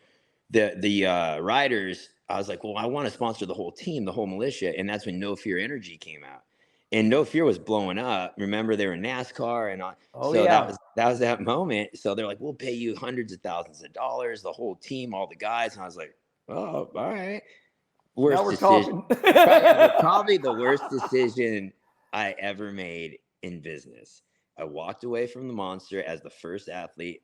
the riders, I was like, well, I want to sponsor the whole team, the whole militia, and that's when No Fear Energy came out, and No Fear was blowing up. Remember, they were in NASCAR, and so that was that moment. So they're like, we'll pay you hundreds of thousands of dollars, the whole team, all the guys, and I was like, oh, all right. Worst decision. Probably the worst decision I ever made in business. I walked away from the Monster as the first athlete.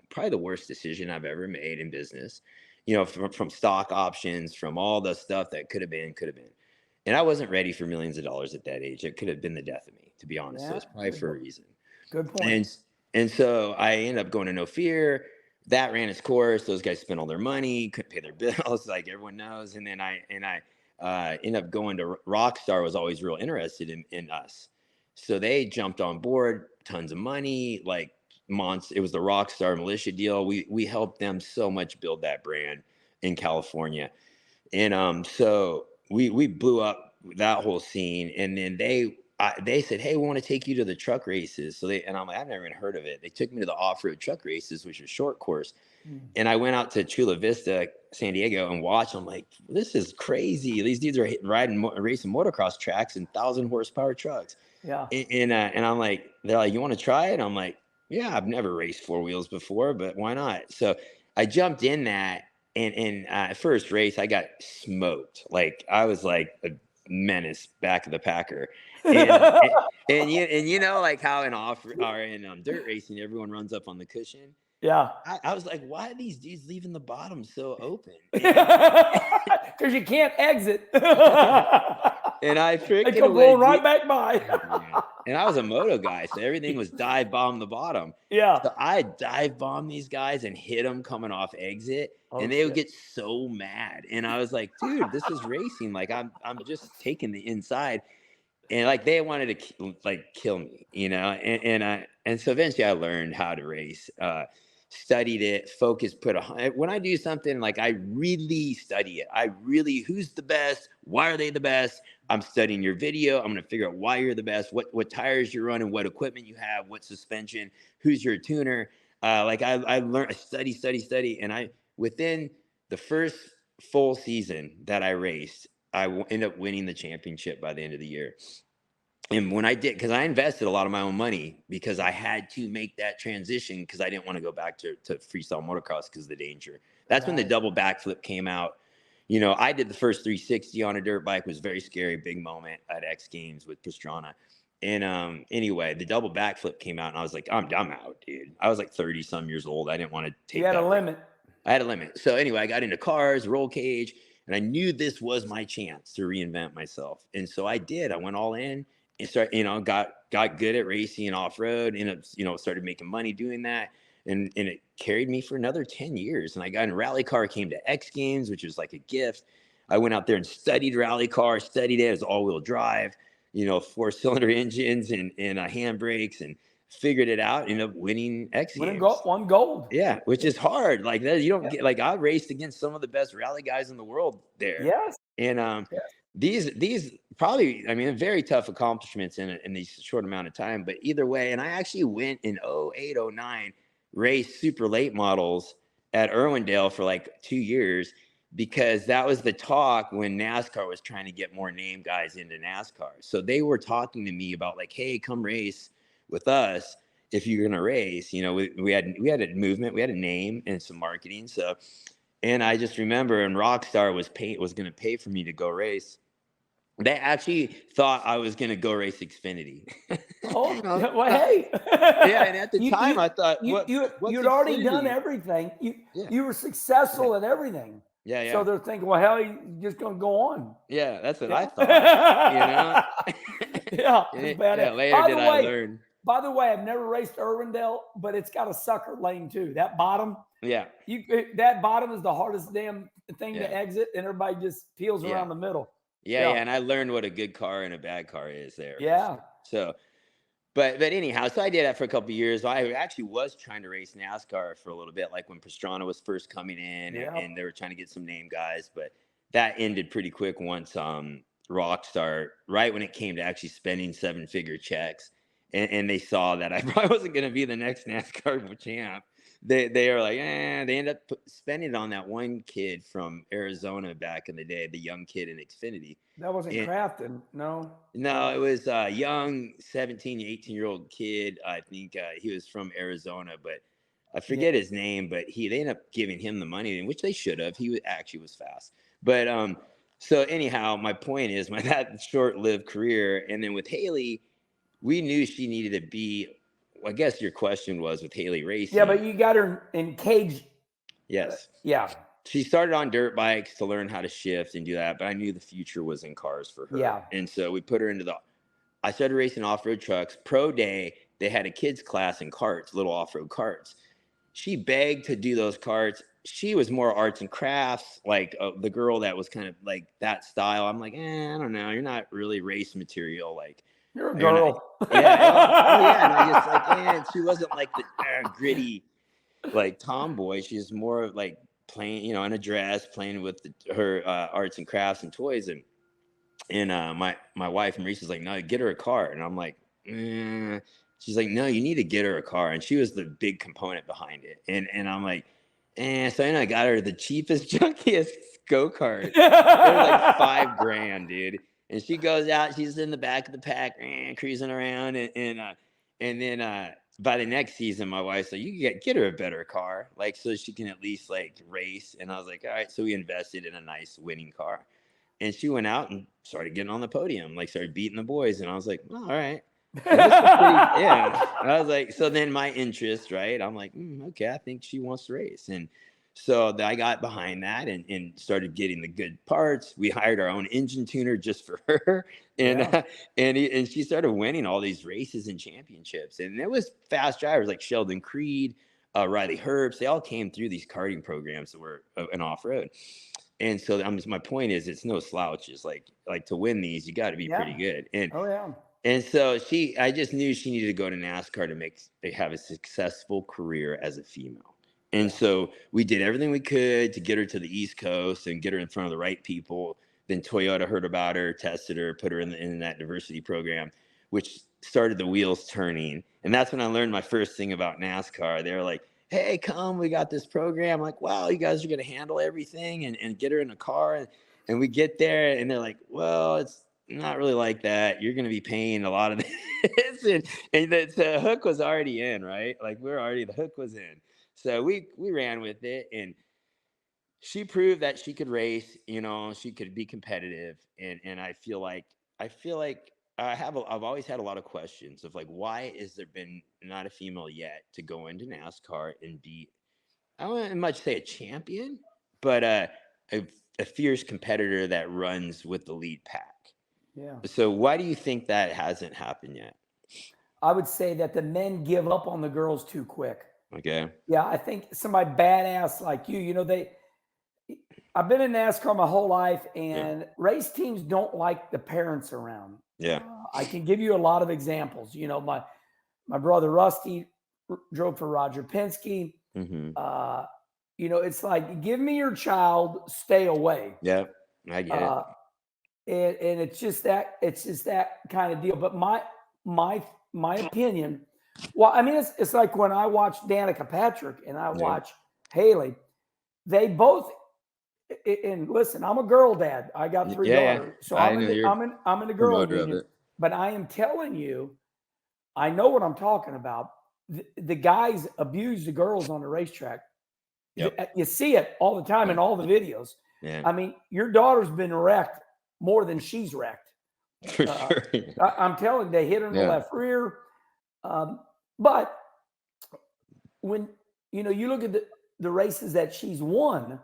Probably the worst decision I've ever made in business. You know, from stock options, from all the stuff that could have been. And I wasn't ready for millions of dollars at that age. It could have been the death of me, to be honest. So it's probably for a reason. Good point. And so I ended up going to No Fear. That ran its course. Those guys spent all their money, couldn't pay their bills, like everyone knows. And then I ended up going to Rockstar. Was always real interested in us, so they jumped on board, tons of money. Like it was the Rockstar Militia deal. We helped them so much build that brand in California, and so we blew up that whole scene. And then they said, hey, we want to take you to the truck races. And I'm like, I've never even heard of it. They took me to the off-road truck races, which was short course. And I went out to Chula Vista, San Diego, and watched. I'm like, this is crazy. These dudes are racing motocross tracks and 1,000 horsepower trucks. Yeah. And I'm like, they're like, you want to try it? I'm like, yeah, I've never raced four wheels before, but why not? So I jumped in that, and first race, I got smoked. Like I was like a menace back of the packer. And you know, like how in dirt racing, everyone runs up on the cushion. Yeah. I was like, why are these dudes leaving the bottom so open? Because you can't exit. And I freaking they come rolling right back by. And I was a moto guy, so everything was dive bomb the bottom. Yeah. So I dive bomb these guys and hit them coming off exit, and they would get so mad. And I was like, dude, this is racing. Like I'm just taking the inside. And like they wanted to like kill me, you know, and so eventually I learned how to race, studied it, focused, when I do something, like I really study it. Who's the best? Why are they the best? I'm studying your video. I'm going to figure out why you're the best, what tires you're running, what equipment you have, what suspension, who's your tuner. Like I learned, I study. And within the first full season that I raced, I ended up winning the championship by the end of the year. And when I did, because I invested a lot of my own money because I had to make that transition because I didn't want to go back to freestyle motocross because of the danger. That's when the double backflip came out. You know, I did the first 360 on a dirt bike. It was very scary, big moment at X Games with Pastrana. And anyway, the double backflip came out, and I was like, I'm out, dude. I was like 30 some years old. I didn't want to take. You had a limit. I had a limit. So anyway, I got into cars, roll cage, and I knew this was my chance to reinvent myself. And so I did. I went all in and got good at racing and off road. And started making money doing that. And it carried me for another 10 years. And I got in rally car, came to X Games, which was like a gift. I went out there and studied rally car, studied it as all-wheel drive, 4-cylinder engines and handbrakes, and figured it out. Ended up winning X Games. Won gold. Yeah, which is hard. Like that, you don't get. Like I raced against some of the best rally guys in the world there. Yes. And these probably, very tough accomplishments in these short amount of time. But either way, and I actually went in 08, 09, raced super late models at Irwindale for like 2 years, because that was the talk when NASCAR was trying to get more name guys into NASCAR. So they were talking to me about like, hey, come race with us if you're gonna race. We had a movement, we had a name and some marketing. So, and I just remember, and Rockstar was gonna pay for me to go race. They actually thought I was gonna go race Xfinity. Oh, well, hey. Yeah, and at the time I thought, you'd already done everything. You were successful at everything. Yeah. So they're thinking, well, hell, you're just gonna go on. Yeah, that's what I thought. Yeah, it's bad. Yeah, later I learn. By the way, I've never raced Irwindale, but it's got a sucker lane too. That bottom. Yeah. That bottom is the hardest damn thing to exit, and everybody just peels around the middle. Yeah, and I learned what a good car and a bad car is there. Yeah. So, but anyhow, so I did that for a couple of years. I actually was trying to race NASCAR for a little bit, like when Pastrana was first coming in, and they were trying to get some name guys, but that ended pretty quick once Rockstar, right when it came to actually spending 7-figure checks, and they saw that I probably wasn't going to be the next NASCAR champ. They are like, they end up spending it on that one kid from Arizona back in the day, the young kid in Xfinity. That wasn't Crafton, no? No, it was a young 17, 18-year-old kid. I think he was from Arizona, but I forget his name, but they ended up giving him the money, which they should have. He actually was fast. But so anyhow, my point is that short-lived career. And then with Haley, we knew she needed to be, I guess your question was with Haley racing. Yeah, but you got her in cage. Yes. Yeah. She started on dirt bikes to learn how to shift and do that, but I knew the future was in cars for her. Yeah. And so we put her into I started racing off-road trucks. Pro day, they had a kids class in karts, little off-road karts. She begged to do those karts. She was more arts and crafts, like the girl that was kind of like that style. I'm like, I don't know. You're not really race material. Like, you're a girl. And I just like, she wasn't like the gritty, like tomboy. She's more like playing, in a dress, playing with her arts and crafts and toys. And my wife Marissa's like, no, get her a car. And I'm like, She's like, no, you need to get her a car. And she was the big component behind it. And I'm like, so then I got her the cheapest, junkiest go-kart. They're like $5,000, dude. And she goes out, she's in the back of the pack, cruising around. And then by the next season, my wife's like, you can get her a better car, like, so she can at least like race. And I was like, all right. So we invested in a nice winning car. And she went out and started getting on the podium, like started beating the boys. And I was like, well, all right. And I was like, so then my interest, right? I'm like, okay, I think she wants to race. And so I got behind that and started getting the good parts. We hired our own engine tuner just for her. And and she started winning all these races and championships. And it was fast drivers like Sheldon Creed, Riley Herbst. They all came through these karting programs that were an off-road. And so my point is, it's no slouches. Like to win these, you got to be pretty good. And and so I just knew she needed to go to NASCAR to have a successful career as a female. And so we did everything we could to get her to the East Coast and get her in front of the right people. Then Toyota heard about her, tested her, put her in that diversity program, which started the wheels turning. And that's when I learned my first thing about NASCAR. They were like, hey, come, we got this program. I'm like, wow, you guys are going to handle everything and get her in a car. And we get there and they're like, well, it's not really like that. You're going to be paying a lot of this. And the hook was already in, right? Like the hook was in. So we ran with it, and she proved that she could race, she could be competitive. And I feel like I've always had a lot of questions of like, why is there been not a female yet to go into NASCAR and be, I don't want to much say a champion, but a fierce competitor that runs with the lead pack. Yeah. So why do you think that hasn't happened yet? I would say that the men give up on the girls too quick. Okay. Yeah, I think somebody badass like you, I've been in NASCAR my whole life, and race teams don't like the parents around. Yeah. I can give you a lot of examples. My brother Rusty drove for Roger Penske. Mm-hmm. It's like, give me your child, stay away. Yeah, I get it. And it's just that kind of deal. But my opinion, well, I mean, it's like when I watch Danica Patrick and I watch Haley, they both. And listen, I'm a girl dad. I got 3 daughters, so I'm in the girl union. But I am telling you, I know what I'm talking about. The guys abuse the girls on the racetrack. Yep. You see it all the time in all the videos. Yeah. I mean, your daughter's been wrecked more than she's wrecked. For sure. I'm telling you, they hit her in the left rear. But when you look at the races that she's won,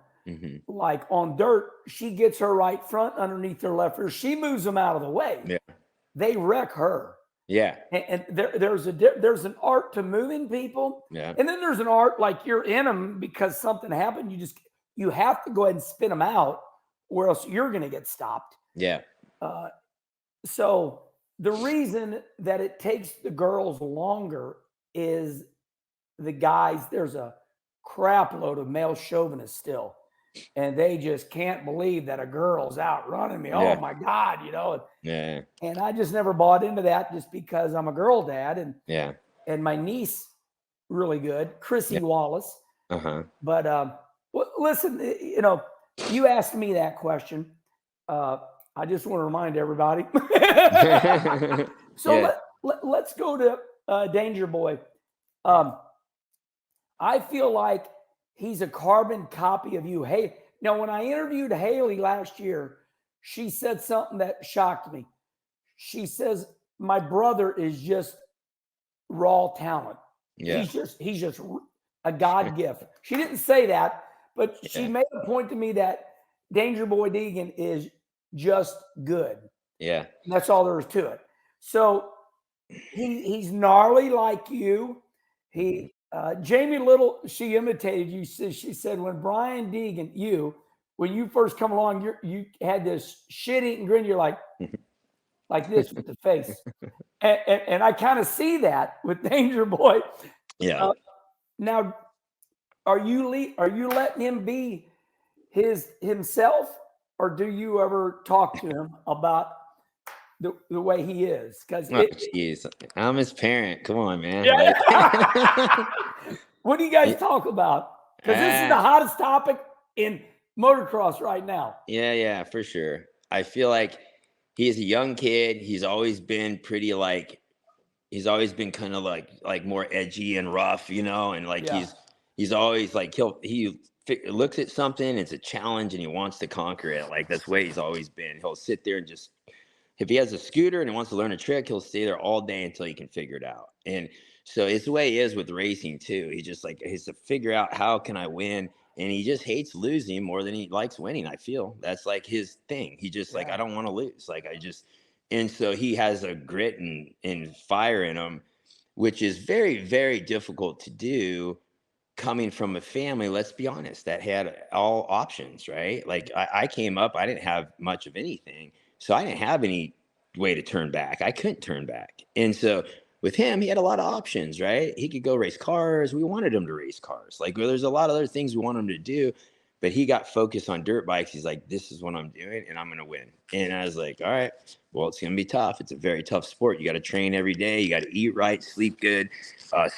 like on dirt, she gets her right front underneath her left rear. She moves them out of the way. Yeah. They wreck her. Yeah. And there's an art to moving people. Yeah. And then there's an art like you're in them because something happened. You have to go ahead and spin them out, or else you're going to get stopped. Yeah. So the reason that it takes the girls longer is the guys, there's a crap load of male chauvinists still. and they just can't believe that a girl's out running me. Yeah. Oh my God, you know. Yeah. And I just never bought into that just because I'm a girl dad, Yeah. and my niece really good, Chrissy Yeah. Wallace. Uh-huh. But listen, you know, you asked me that question. I just want to remind everybody. So Yeah. let's go to Danger Boy. I feel like he's a carbon copy of you. Hey, now when I interviewed Haley last year, she said something that shocked me. She says, my brother is just raw talent. Yeah. He's just a God gift. She didn't say that, but she Yeah. made a point to me that Danger Boy Deegan is just good. Yeah. And that's all there is to it. So he's gnarly like you. Jamie Little, she imitated you. She said when Brian Deegan, when you first come along, you had this shit-eating grin. You're like this with the face, and I kind of see that with Danger Boy. Yeah. Now, are you letting him be himself, or do you ever talk to him about the way he is? Because Jeez, I'm his parent. Come on, man. yeah. Like, What do you guys talk about? Because this is the hottest topic in motocross right now. Yeah, for sure. I feel like he's a young kid. He's always been pretty he's always been kind of like more edgy and rough, you know, and like he's always like he looks at something, it's a challenge, and he wants to conquer it. Like that's the way he's always been. He'll sit there and just, if he has a scooter and he wants to learn a trick, he'll stay there all day until he can figure it out. And so it's the way he is with racing too. He just he's to figure out how can I win. And he just hates losing more than he likes winning. I feel that's like his thing. He just I don't want to lose. And so he has a grit and fire in him, which is very, very difficult to do coming from a family, let's be honest, that had all options, right? Like I came up, I didn't have much of anything. So I didn't have any way to turn back. I couldn't turn back. And so with him, he had a lot of options, right? He could go race cars. We wanted him to race cars. Like there's a lot of other things we want him to do, but he got focused on dirt bikes. He's like, this is what I'm doing and I'm going to win. And I was like, all right, well, it's going to be tough. It's a very tough sport. You got to train every day. You got to eat right, sleep good,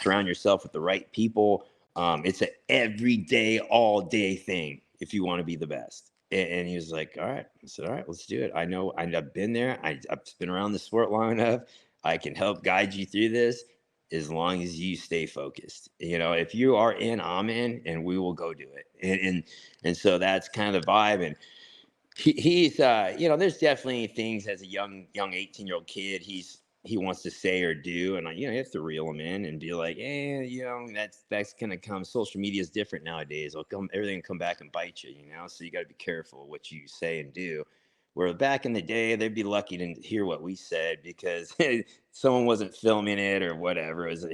surround yourself with the right people. It's an everyday, all day thing if you want to be the best. And he was like, all right. I said, all right, let's do it. I know I've been there. I've been around the sport long enough. I can help guide you through this as long as you stay focused. You know, if you are in, I'm in, and we will go do it. And so that's kind of the vibe. And he's you know, there's definitely things as a young 18-year-old kid he wants to say or do, and you know, you have to reel him in and be like, you know, that's gonna come. Social media is different nowadays. Everything will come back and bite you, you know. So you got to be careful what you say and do. Where back in the day, they'd be lucky to hear what we said because someone wasn't filming it or whatever. It was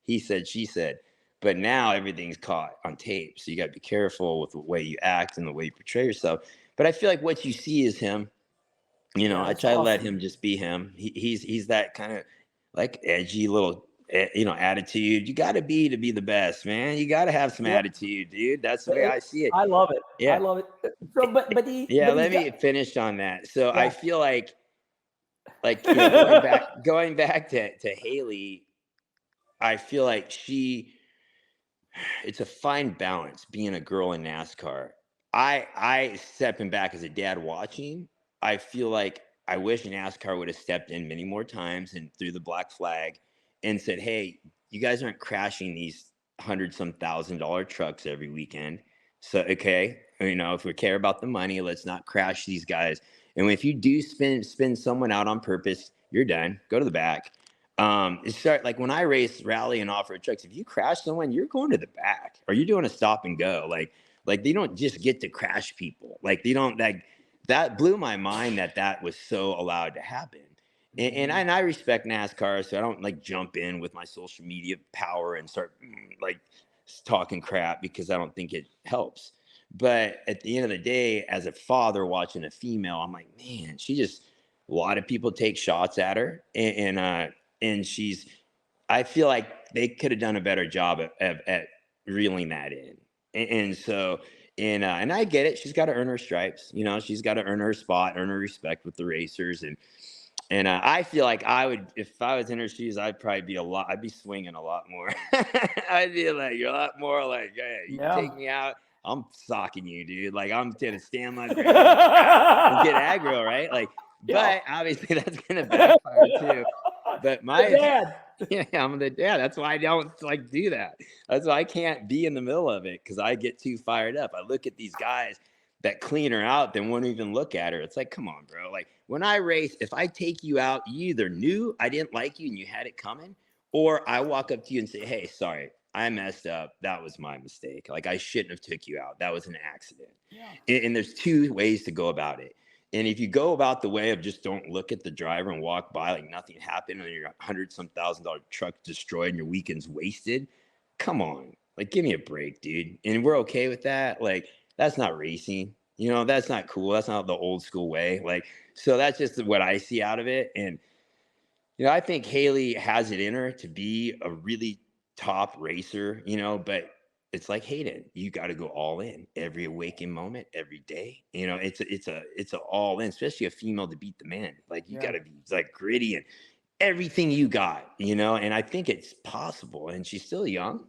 he said, she said. But now everything's caught on tape, so you got to be careful with the way you act and the way you portray yourself. But I feel like what you see is him. You know, I try to let him just be him. He's that kind of like edgy little, you know, attitude. You got to be the best, man. You got to have some attitude, dude. That's the way I see it. I love it. Yeah. I love it. So, but let me finish on that. So I feel like you know, going back to Haley, I feel like it's a fine balance being a girl in NASCAR. I stepping back as a dad watching, I feel like I wish NASCAR would have stepped in many more times and threw the black flag and said, hey, you guys aren't crashing these $100-some thousand trucks every weekend. So, okay, you know, if we care about the money, let's not crash these guys. And if you do spin someone out on purpose, you're done. Go to the back. Like when I race rally and off-road trucks, if you crash someone, you're going to the back or you're doing a stop and go. Like they don't just get to crash people. Like they don't, like that blew my mind that was so allowed to happen. And I respect NASCAR, so I don't like jump in with my social media power and start like talking crap because I don't think it helps. But at the end of the day, as a father watching a female, I'm like, man, a lot of people take shots at her and I feel like they could have done a better job at reeling that in. And so And I get it. She's got to earn her stripes. She's got to earn her spot, earn her respect with the racers. And I feel like if I was in her shoes, I'd be swinging a lot more. I'd be like, you're a lot more like, hey, you take me out, I'm socking you, dude. Like, I'm going to stand my ground and get aggro, right? Like, but obviously that's going to backfire too. But dad. Yeah, I'm the dad. That's why I don't like do that. That's why I can't be in the middle of it, because I get too fired up. I look at these guys that clean her out, then won't even look at her. It's like, come on, bro. Like, when I race, if I take you out, you either knew I didn't like you and you had it coming, or I walk up to you and say, hey, sorry, I messed up. That was my mistake. Like, I shouldn't have took you out. That was an accident. Yeah. And there's two ways to go about it. And if you go about the way of just don't look at the driver and walk by like nothing happened, and your $100,000 truck destroyed and your weekend's wasted, come on, like, give me a break, dude. And we're okay with that. Like, that's not racing. That's not cool. That's not the old school way. Like, so that's just what I see out of it. And, I think Haley has it in her to be a really top racer, but it's like Hayden, you got to go all in every waking moment, every day. It's a all in, especially a female to beat the man. Like, you got to be like gritty and everything you got, and I think it's possible. And she's still young.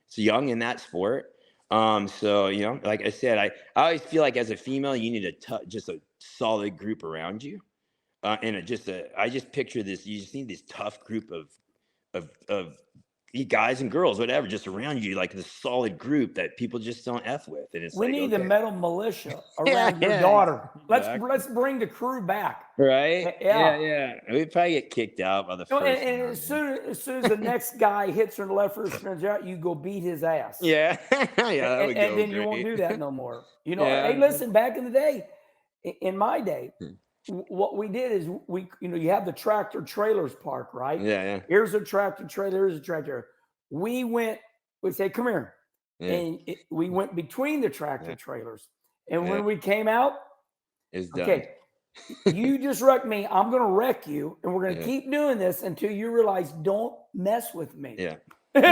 It's young in that sport. So, like I said, I always feel like as a female, you need just a solid group around you. And I just picture this, you just need this tough group of guys and girls, whatever, just around you, like this solid group that people just don't F with. And we need the metal militia around your daughter. Exactly. Let's bring the crew back. Right? Yeah. We'd probably get kicked out by the first. And as soon as the next guy hits her in the left or spins out, you go beat his ass. Yeah. And then you won't do that no more. Hey, listen, back in the day, in my day, what we did is you have the tractor trailers park, right? Yeah. Here's a tractor trailer, here's a tractor. We say, come here. Yeah. And we went between the tractor trailers. And when we came out, it's done. Okay, you just wrecked me. I'm going to wreck you. And we're going to keep doing this until you realize, don't mess with me. Yeah. And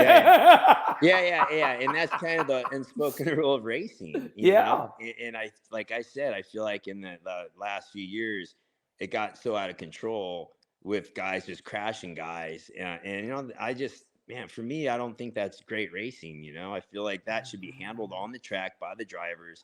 that's kind of the unspoken rule of racing. You know? And like I said, I feel like in the last few years, it got so out of control with guys just crashing guys. And for me, I don't think that's great racing. I feel like that should be handled on the track by the drivers,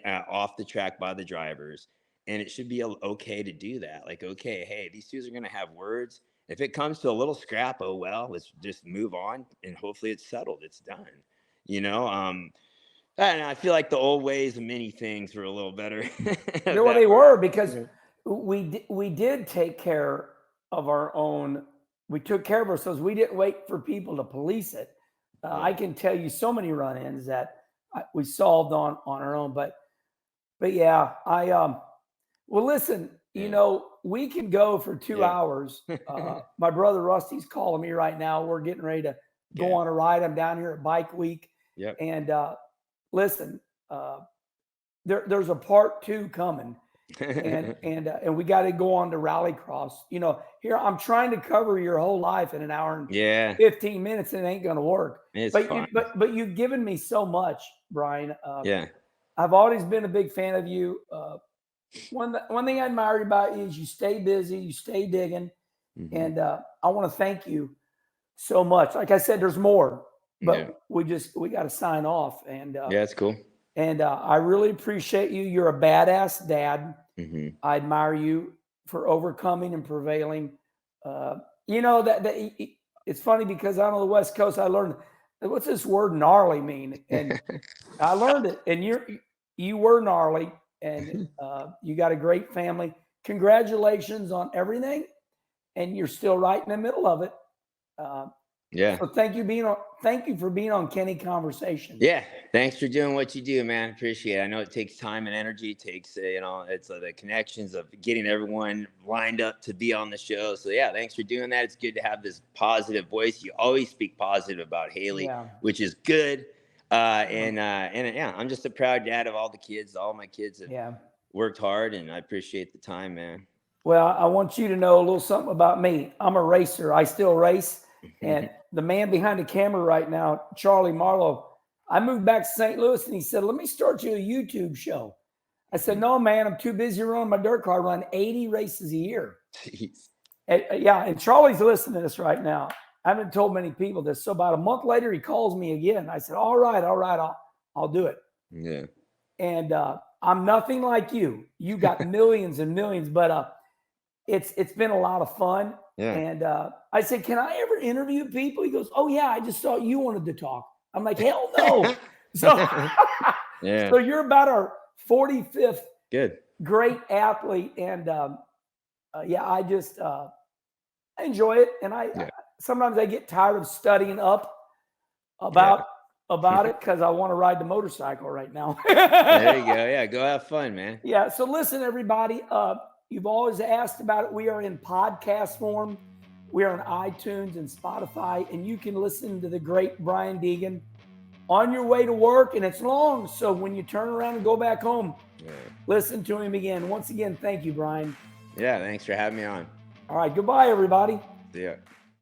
off the track by the drivers. And it should be okay to do that. Like, okay, hey, these dudes are going to have words. If it comes to a little scrap, oh, well, let's just move on. And hopefully it's settled. It's done. I feel like the old ways of many things were a little better. They were, because we did take care of our own. We took care of ourselves. We didn't wait for people to police it. I can tell you so many run-ins that we solved on our own. But yeah, well, listen, we can go for 2 hours. My brother Rusty's calling me right now. We're getting ready to go on a ride. I'm down here at Bike Week. Yep. And listen, there's a part 2 coming. and we got to go on to Rallycross. Here I'm trying to cover your whole life in an hour and 15 minutes. And it ain't going to work. But you've given me so much, Brian. I've always been a big fan of you. One thing I admire about you is you stay busy, you stay digging. Mm-hmm. And I want to thank you so much. Like I said, there's more, but we got to sign off. And it's cool. And I really appreciate you. You're a badass dad. Mm-hmm. I admire you for overcoming and prevailing. That it's funny because I'm on the West Coast. I learned, what's this word gnarly mean? And I learned it. And you were gnarly. And you got a great family. Congratulations on everything. And you're still right in the middle of it. So thank you for being on Kenny Conversation. Yeah. Thanks for doing what you do, man. Appreciate it. I know it takes time and energy. It takes, it's the connections of getting everyone lined up to be on the show. So thanks for doing that. It's good to have this positive voice. You always speak positive about Haley, which is good. I'm just a proud dad of all the kids. All my kids have worked hard, and I appreciate the time, man. Well, I want you to know a little something about me. I'm a racer. I still race. And the man behind the camera right now, Charlie Marlowe, I moved back to St. Louis, and he said, let me start you a YouTube show. I said, no, man, I'm too busy running my dirt car. I run 80 races a year. Jeez. And Charlie's listening to this right now. I haven't told many people this. So about a month later, he calls me again. I said, all right, I'll do it. Yeah. And I'm nothing like you. You got millions and millions, but it's been a lot of fun. Yeah. And I said, can I ever interview people? He goes, oh, yeah, I just thought you wanted to talk. I'm like, hell no. So, yeah. So you're about our 45th Good. great athlete. And I just I enjoy it. And sometimes I get tired of studying up about it because I want to ride the motorcycle right now. There you go. Yeah, go have fun, man. Yeah. So listen, everybody. You've always asked about it. We are in podcast form. We are on iTunes and Spotify, and you can listen to the great Brian Deegan on your way to work, and it's long. So when you turn around and go back home, listen to him again. Once again, thank you, Brian. Yeah, thanks for having me on. All right. Goodbye, everybody. See ya.